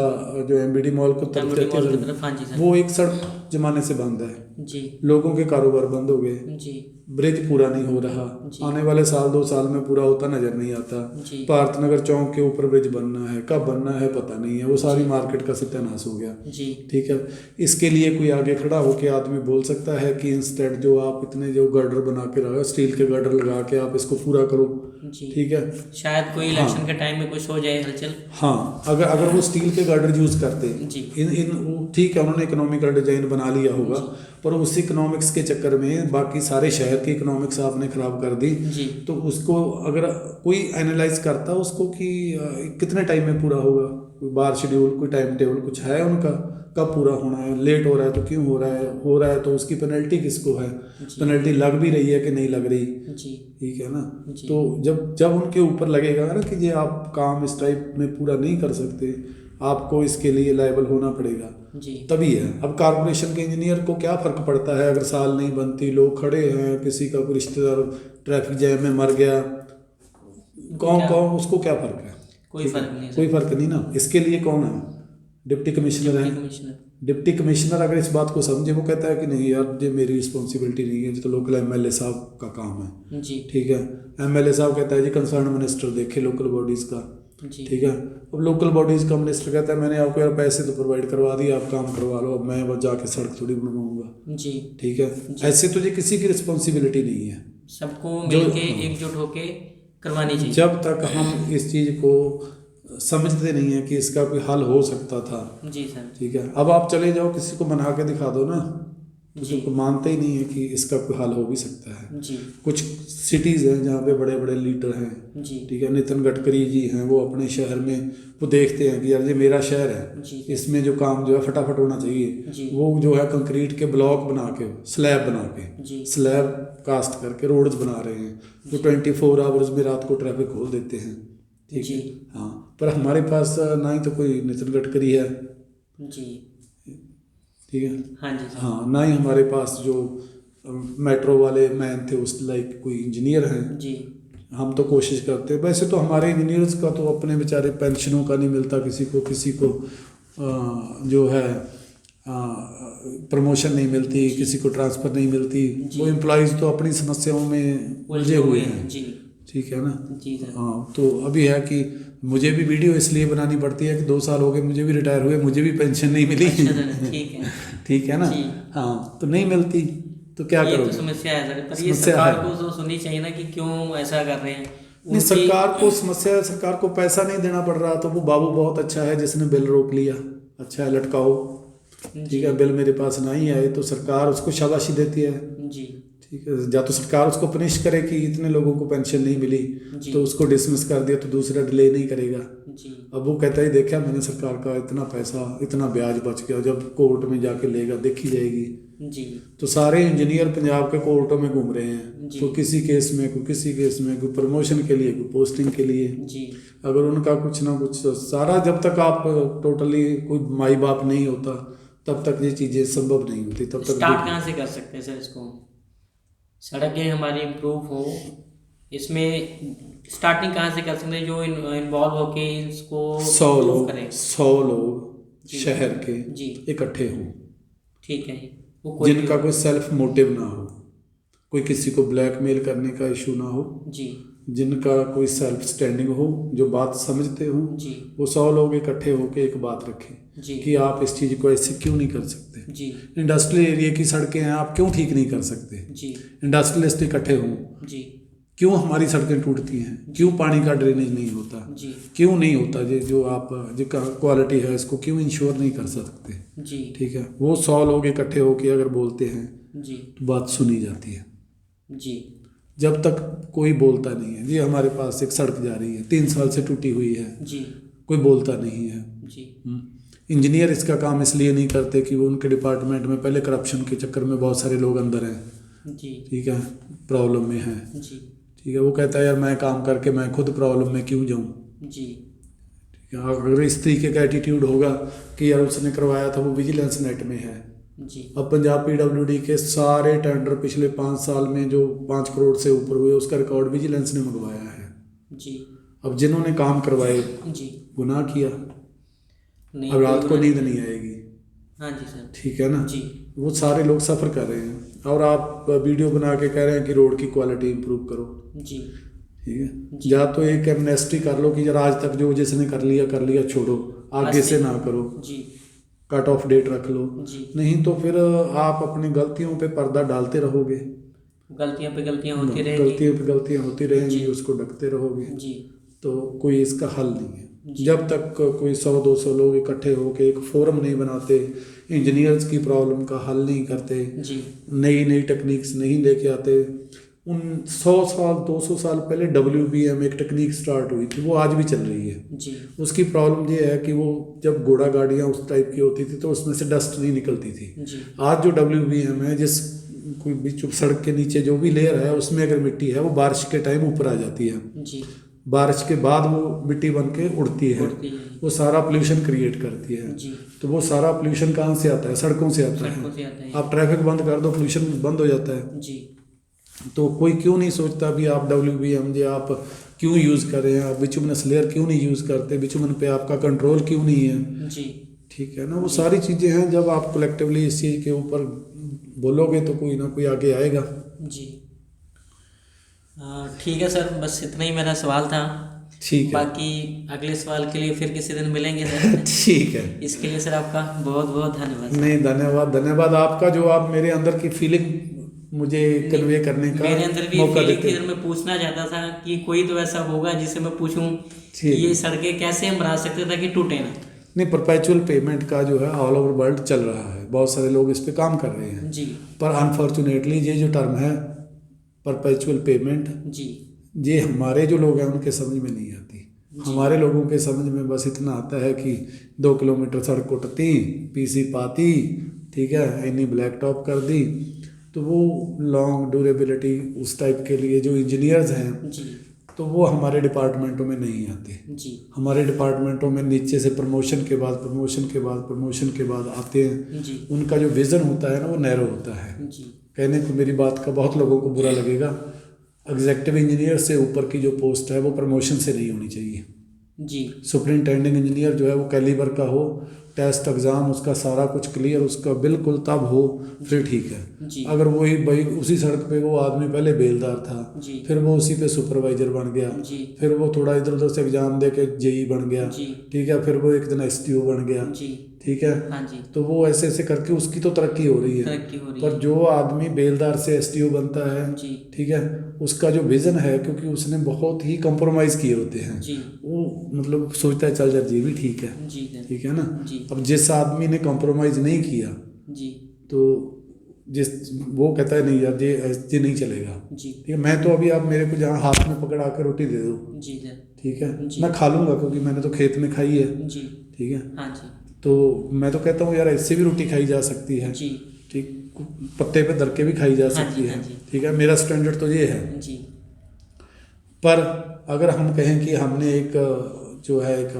जो MBD मॉल को तरफ MBD मॉल की जाते तरफ, हाँ जी सर। वो एक सड़क जमाने से बंद है। जी। लोगों के कारोबार बंद हो गए, जी। ब्रिज पूरा नहीं हो रहा, जी। आने वाले साल 2 साल में पूरा होता नजर नहीं आता। जी। भारत नगर चौक के ऊपर ब्रिज बनना है, कब बनना है पता नहीं है, वो सारी मार्केट का सत्यानाश हो गया। जी। ठीक है। इसके लिए कोई आगे खड़ा होकर आदमी बोल सकता है कि इंस्टेड जो आप इतने जो गर्डर बना के रखा, स्टील के गर्डर लगा के आप इसको पूरा करो। जी। ठीक है। शायद कोई इलेक्शन के टाइम में कुछ हो जाए हलचल। हाँ, अगर वो स्टील के गर्डर यूज करते, जी। ठीक है, उन्होंने इकोनॉमिकल डिजाइन बना लिया होगा, पर उस इकोनॉमिक्स के चक्कर में बाकी सारे शहर की इकोनॉमिक्स आपने खराब कर दी। जी। तो उसको अगर कोई एनालाइज करता उसको कि कितने टाइम में पूरा होगा, कोई बार शेड्यूल, कोई टाइम टेबल कुछ है उनका, कब पूरा होना है, लेट हो रहा है तो क्यों हो रहा है तो उसकी पेनल्टी किसको है, पेनल्टी लग भी रही है कि नहीं लग रही। जी। ठीक है ना। तो जब उनके ऊपर लगेगा ना कि ये आप काम इस टाइप में पूरा नहीं कर सकते, आपको इसके लिए लायबल होना पड़ेगा, जी। तभी है। अब कारपोरेशन के इंजीनियर को क्या फ़र्क पड़ता है अगर साल नहीं बनती, लोग खड़े हैं, किसी का कोई रिश्तेदार ट्रैफिक जैम में मर गया, कौन उसको क्या फ़र्क है? कोई फर्क नहीं। कोई फ़र्क नहीं ना। इसके लिए कौन है? डिप्टी कमिश्नर है। डिप्टी कमिश्नर अगर इस बात को समझे, वो कहता है कि नहीं यार, ये मेरी रिस्पॉन्सिबिलिटी नहीं है, ये तो लोकल MLA साहब का काम है। जी। ठीक है। MLA साहब कहता है जी कंसर्न मिनिस्टर देखे लोकल बॉडीज़ का। ठीक है। अब लोकल बॉडीज़ का मिनिस्टर कहता है मैंने आपको यार पैसे तो प्रोवाइड करवा दिए, आप काम करवा लो, अब मैं बस जाके सड़क थोड़ी बनवाऊंगा। जी। ठीक है। ऐसे तो ये किसी की रिस्पॉन्सिबिलिटी नहीं है, सबको मिलके एकजुट होके करवानी चाहिए। जब तक हम इस चीज़ को समझते नहीं है कि इसका कोई हल हो सकता था। जी सर। ठीक है। अब आप चले जाओ, किसी को बना के दिखा दो ना, तो मानते ही नहीं है कि इसका कोई हल हो भी सकता है। जी। कुछ सिटीज़ हैं जहाँ पे बड़े बड़े लीडर हैं। जी। ठीक है। नितिन गडकरी जी हैं, वो अपने शहर में वो देखते हैं कि यार ये मेरा शहर है, जी। इसमें जो काम जो है फटाफट होना चाहिए। जी। वो जो है कंक्रीट के ब्लॉक बना के, स्लैब बना के, जी। स्लैब कास्ट करके रोड्स बना रहे हैं, जो 24 आवर्स में रात को ट्रैफिक खोल देते हैं। ठीक है। हाँ, पर हमारे पास ना ही तो कोई नितिन गडकरी है। जी। ठीक है। हाँ जी। हाँ, ना ही हमारे पास जो मेट्रो वाले मैन थे उस लाइक कोई इंजीनियर हैं। जी। हम तो कोशिश करते हैं, वैसे तो हमारे इंजीनियर्स का तो अपने बेचारे पेंशनों का नहीं मिलता, किसी को जो है प्रमोशन नहीं मिलती, किसी को ट्रांसफ़र नहीं मिलती। वो एम्प्लॉयज़ तो अपनी समस्याओं में उलझे हुए हैं। जी। ठीक है ना। जी सर। हाँ, तो अभी है कि मुझे भी वीडियो इसलिए बनानी पड़ती है कि 2 साल हो गए, मुझे भी रिटायर हुए, मुझे भी पेंशन नहीं मिली। ठीक है। ठीक है ना। हाँ, तो नहीं मिलती तो क्या ये करोगे? तो समस्या है सर, पर ये सरकार को तो सुननी चाहिए ना कि क्यों ऐसा कर रहे हैं। नहीं, सरकार को समस्या है, सरकार को पैसा नहीं देना पड़ रहा, तो वो बाबू बहुत अच्छा है जिसने बिल रोक लिया, अच्छा है, लटकाओ। ठीक है। बिल मेरे पास नहीं आए तो सरकार उसको शाबाशी देती है। जी। ठीक है। या तो सरकार उसको पनिश करे कि इतने लोगों को पेंशन नहीं मिली, तो उसको डिसमिस कर दिया, तो दूसरा डिले नहीं करेगा। जी। अब वो कहता है देखा मैंने सरकार का इतना पैसा, इतना ब्याज बच गया, जब कोर्ट में जाके लेगा देखी जाएगी। जी। तो सारे इंजीनियर पंजाब के कोर्टों में घूम रहे हैं, तो किसी केस में कोई प्रमोशन के लिए, कोई पोस्टिंग के लिए। जी। अगर उनका कुछ ना कुछ सारा, जब तक आप टोटली कोई माई बाप नहीं होता तब तक ये चीज़ें संभव नहीं होती। तब तक स्टार्ट कहाँ से कर सकते हैं सर इसको? सड़कें हमारी इम्प्रूव हो, इसमें स्टार्टिंग कहाँ से कर सकते हैं? जो इन्वॉल्व होके इसको 100 लोग शहर के इकट्ठे हों। ठीक है। जिनका कोई सेल्फ मोटिव ना हो, कोई किसी को ब्लैकमेल करने का इशू ना हो। जी। जिनका कोई सेल्फ स्टैंडिंग हो, जो बात समझते हो, वो 100 लोग इकट्ठे होकर एक बात रखें कि आप इस चीज़ को ऐसे क्यों नहीं कर सकते। इंडस्ट्रियल एरिया की सड़कें हैं, आप क्यों ठीक नहीं कर सकते। इंडस्ट्रियलिस्ट इकट्ठे हों क्यों हमारी सड़कें टूटती हैं, क्यों पानी का ड्रेनेज नहीं होता, जी क्यों नहीं होता, ये जो आप जो क्वालिटी है इसको क्यों इंश्योर नहीं कर सकते। जी ठीक है, वो 100 लोग इकट्ठे होकर अगर बोलते हैं जी तो बात सुनी जाती है। जी जब तक कोई बोलता नहीं है, जी हमारे पास एक सड़क जा रही है 3 साल से टूटी हुई है, जी कोई बोलता नहीं है। जी इंजीनियर इसका काम इसलिए नहीं करते कि वो उनके डिपार्टमेंट में पहले करप्शन के चक्कर में बहुत सारे लोग अंदर हैं, जी ठीक है, प्रॉब्लम में हैं, जी ठीक है, वो कहता है यार मैं काम करके मैं खुद प्रॉब्लम में क्यों जाऊँ। जी ठीक है, अगर इस तरीके का एटीट्यूड होगा कि यार उसने करवाया था वो विजिलेंस नेट में है। जी अब पंजाब पीडब्ल्यूडी के सारे टेंडर पिछले 5 साल में जो 5 करोड़ से ऊपर हुए उसका रिकॉर्ड विजिलेंस ने मंगवाया है। जी अब जिन्होंने काम करवाए जी गुनाह किया, नहीं अब रात को कोई- नींद नहीं आएगी। हाँ जी सर। ठीक है ना, जी वो सारे लोग सफ़र कर रहे हैं और आप वीडियो बना के कह रहे हैं कि रोड की क्वालिटी इंप्रूव करो। जी ठीक है, या तो एक एमनेस्टी कर लो कि जरा आज तक जो जिसने कर लिया छोड़ो, आगे से ना करो, जी कट ऑफ डेट रख लो। जी नहीं तो फिर आप अपनी गलतियों पे पर्दा डालते रहोगे, गलतियां पे गलतियां होती रहेगी। गलतियों पे गलतियां होती रहेंगी, जी। उसको ढकते रहोगे, जी तो कोई इसका हल नहीं है। जी। जब तक कोई 100-200 लोग इकट्ठे होकर एक फोरम नहीं बनाते, इंजीनियर्स की प्रॉब्लम का हल नहीं करते, जी नई नई टेक्निक्स नहीं लेके आते। उन 100 साल 200 साल पहले WBM एक टेक्निक स्टार्ट हुई थी, वो आज भी चल रही है। जी उसकी प्रॉब्लम ये है कि वो जब घोड़ा गाड़ियाँ उस टाइप की होती थी तो उसमें से डस्ट नहीं निकलती थी। जी आज जो WBM है, जिस कोई बीच सड़क के नीचे जो भी लेयर है उसमें अगर मिट्टी है वो बारिश के टाइम ऊपर आ जाती है, जी बारिश के बाद वो मिट्टी बन के उड़ती है, उड़ती है। वो सारा पोल्यूशन क्रिएट करती है। जी तो वो सारा पोल्यूशन कहाँ से आता है? सड़कों से आता सड़कों है। से आता है। आप ट्रैफिक बंद कर दो, पोल्यूशन बंद हो जाता है। जी तो कोई क्यों नहीं सोचता भी आप WBM जो आप क्यों यूज़ कर रहे हैं, आप बिचुमिनस लेयर क्यों नहीं यूज़ करते, बिचुमन पे आपका कंट्रोल क्यों नहीं है। जी ठीक है ना, वो सारी चीज़ें हैं। जब आप कलेक्टिवली इस चीज़ के ऊपर बोलोगे तो कोई ना कोई आगे आएगा। जी ठीक है सर, बस इतना ही मेरा सवाल था। ठीक है, बाकी अगले सवाल के लिए फिर किसी दिन मिलेंगे सर। ठीक है। इसके लिए सर आपका बहुत बहुत धन्यवाद। नहीं, धन्यवाद आपका, जो आप मेरे अंदर की फीलिंग मुझे कन्वे करने का मेरे अंदर भी मौका फीलिंग देते थी हैं। सर, मैं पूछना चाहता था कि कोई तो ऐसा होगा जिससे मैं पूछूं कि ठीक। ये सड़कें कैसे हम बना सकते हैं ताकि टूटे ना। नहीं, परपेचुअल पेमेंट का जो है ऑल ओवर वर्ल्ड चल रहा है, बहुत सारे लोग इस पे काम कर रहे हैं। जी पर अनफॉर्चुनेटली ये जो टर्म है परपेचुअल पेमेंट, जी ये हमारे जो लोग हैं उनके समझ में नहीं आती। हमारे लोगों के समझ में बस इतना आता है कि 2 किलोमीटर सड़क कुटती, पीसी पाती, ठीक है, इन्नी ब्लैक टॉप कर दी। तो वो लॉन्ग ड्यूरेबिलिटी उस टाइप के लिए जो इंजीनियर्स हैं जी तो वो हमारे डिपार्टमेंटों में नहीं आते। जी हमारे डिपार्टमेंटों में नीचे से प्रमोशन के बाद आते हैं। जी उनका जो विज़न होता है ना वो नैरो होता है। जी कहने को मेरी बात का बहुत लोगों को बुरा लगेगा, एग्जीक्यूटिव इंजीनियर से ऊपर की जो पोस्ट है वो प्रमोशन से नहीं होनी चाहिए। जी सुपरिंटेंडिंग इंजीनियर जो है वो कैलिबर का हो, टेस्ट एग्ज़ाम उसका सारा कुछ क्लियर उसका बिल्कुल तब हो फिर ठीक है। जी अगर वही भाई उसी सड़क पे वो आदमी पहले बेलदार था, जी फिर वो उसी पे सुपरवाइजर बन गया, जी फिर वो थोड़ा इधर उधर से एग्ज़ाम दे के जेई बन गया, जी ठीक है, फिर वो एक दिन STO बन गया, जी ठीक है। हाँ जी, तो वो ऐसे ऐसे करके उसकी तो तरक्की हो रही है। तरक्की हो रही पर है। जो आदमी बेलदार से STO बनता है, जी ठीक है, उसका जो विज़न है, क्योंकि उसने बहुत ही कंप्रोमाइज़ किए होते हैं, जी वो मतलब सोचता है चल यार ये भी ठीक है, जी सर ठीक है ना। जी अब जिस आदमी ने कंप्रोमाइज़ नहीं किया जी तो जिस वो कहता है नहीं यार ये नहीं चलेगा, जी ठीक है। मैं तो अभी आप मेरे को जहाँ हाथ में पकड़ा के रोटी दे दो, जी सर ठीक है, जी। मैं खा लूँगा क्योंकि मैंने तो खेत में खाई है, जी ठीक है। हाँ जी तो मैं तो कहता हूँ यार इससे भी रोटी खाई जा सकती है, जी ठीक, पत्ते पे धर के भी खाई जा हाँ सकती जी, है, हाँ जी। ठीक है। मेरा स्टैंडर्ड तो ये है। जी पर अगर हम कहें कि हमने एक जो है एक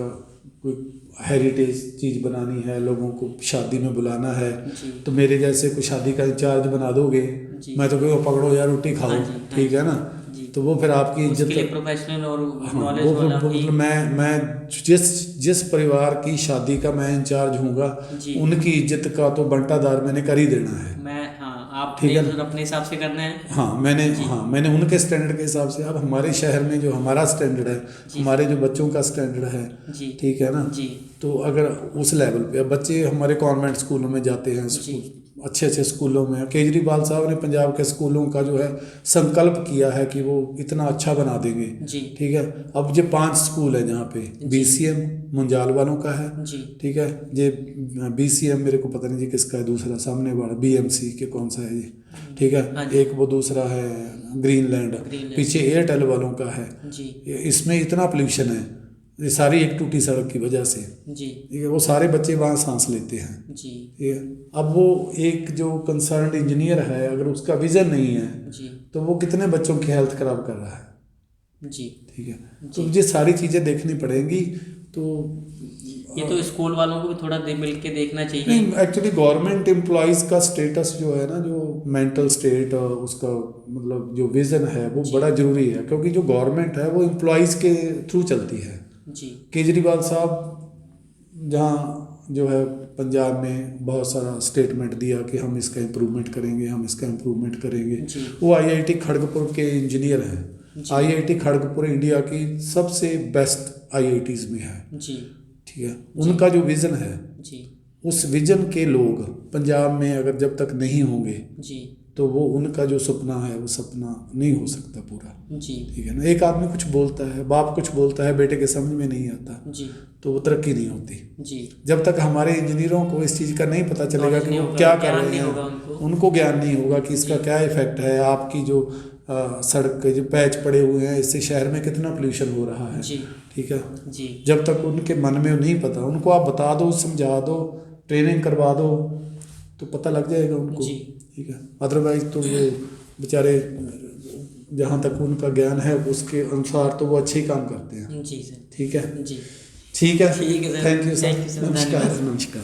कोई हेरिटेज चीज़ बनानी है, लोगों को शादी में बुलाना है, जी तो मेरे जैसे कोई शादी का इंचार्ज बना दोगे, जी। मैं तो कहूँगा पकड़ो यार रोटी खाओ, हाँ जी, हाँ ठीक है ना। जी। तो वो फिर आपकी उसके लिए इज्जत, प्रोफेशनल और हाँ, नॉलेज वो वाला फिर ही। मतलब मैं जिस परिवार की शादी का मैं इंचार्ज हूँगा जी। उनकी इज्जत का तो बंटादार मैंने कर ही देना है, मैं हाँ आप आपने ठीक है ना? सर अपने हिसाब से करना है। मैंने उनके स्टैंडर्ड के हिसाब से, अब हमारे शहर में जो हमारा स्टैंडर्ड है, जी। हमारे जो बच्चों का स्टैंडर्ड है, जी। ठीक है ना, जी। तो अगर उस लेवल पे, अब बच्चे हमारे कॉन्वेंट स्कूलों में जाते हैं, जी। अच्छे अच्छे स्कूलों में, केजरीवाल साहब ने पंजाब के स्कूलों का जो है संकल्प किया है कि वो इतना अच्छा बना देंगे। जी। ठीक है, अब ये 5 स्कूल है जहाँ पे BCM मुंजाल वालों का है। जी। ठीक है, ये BCM मेरे को पता नहीं जी किसका है, दूसरा सामने वाला BMC के कौन सा है ये, ठीक हाँ है, जी। एक वो दूसरा है ग्रीनलैंड, पीछे एयरटेल वालों का है। जी। इसमें इतना पोल्यूशन है, ये सारी एक टूटी सड़क की वजह से। जी। ठीक है, वो सारे बच्चे वहाँ सांस लेते हैं। जी। ठीक है, अब वो एक जो कंसर्न्ड इंजीनियर है, अगर उसका विजन नहीं है जी। तो वो कितने बच्चों की हेल्थ खराब कर रहा है। जी। ठीक है, तो ये सारी चीज़ें देखनी पड़ेंगी। तो ये तो स्कूल वालों को भी थोड़ा मिल के देखना चाहिए। नहीं, एक्चुअली गवर्नमेंट एम्प्लॉयज़ का स्टेटस जो है ना, जो मेंटल स्टेट उसका मतलब जो विज़न है वो बड़ा ज़रूरी है, क्योंकि जो गवर्नमेंट है वो एम्प्लॉयज़ के थ्रू चलती है। जी। केजरीवाल साहब जहाँ जो है पंजाब में बहुत सारा स्टेटमेंट दिया कि हम इसका इम्प्रूवमेंट करेंगे, हम इसका इम्प्रूवमेंट करेंगे। जी। वो IIT खड़गपुर के इंजीनियर हैं। IIT खड़गपुर इंडिया की सबसे बेस्ट IITs में है। जी। ठीक है, उनका जो विज़न है, जी। उस विज़न के लोग पंजाब में अगर जब तक नहीं होंगे जी। तो वो उनका जो सपना है वो सपना नहीं हो सकता पूरा। जी। ठीक है ना, एक आदमी कुछ बोलता है, बाप कुछ बोलता है, बेटे के समझ में नहीं आता, जी। तो वो तरक्की नहीं होती। जी। जब तक हमारे इंजीनियरों को इस चीज़ का नहीं पता चलेगा नॉलेज कि नहीं वो होगा, क्या कर ज्ञान रहे नहीं हैं, होगा उनको ज्ञान नहीं होगा कि इसका क्या इफेक्ट है, आपकी जो सड़क के जो पैच पड़े हुए हैं, इससे शहर में कितना पोल्यूशन हो रहा है। जी। ठीक है, जी। जब तक उनके मन में नहीं पता, उनको आप बता दो, समझा दो, ट्रेनिंग करवा दो, तो पता लग जाएगा उनको। जी। ठीक है, अदरवाइज तो वो बेचारे जहाँ तक उनका ज्ञान है उसके अनुसार तो वो अच्छे ही काम करते हैं। जी सर। ठीक है। जी। ठीक है, ठीक है sir. Thank you Thank you sir, sir, नमस्कार धन्यवाद। नमस्कार।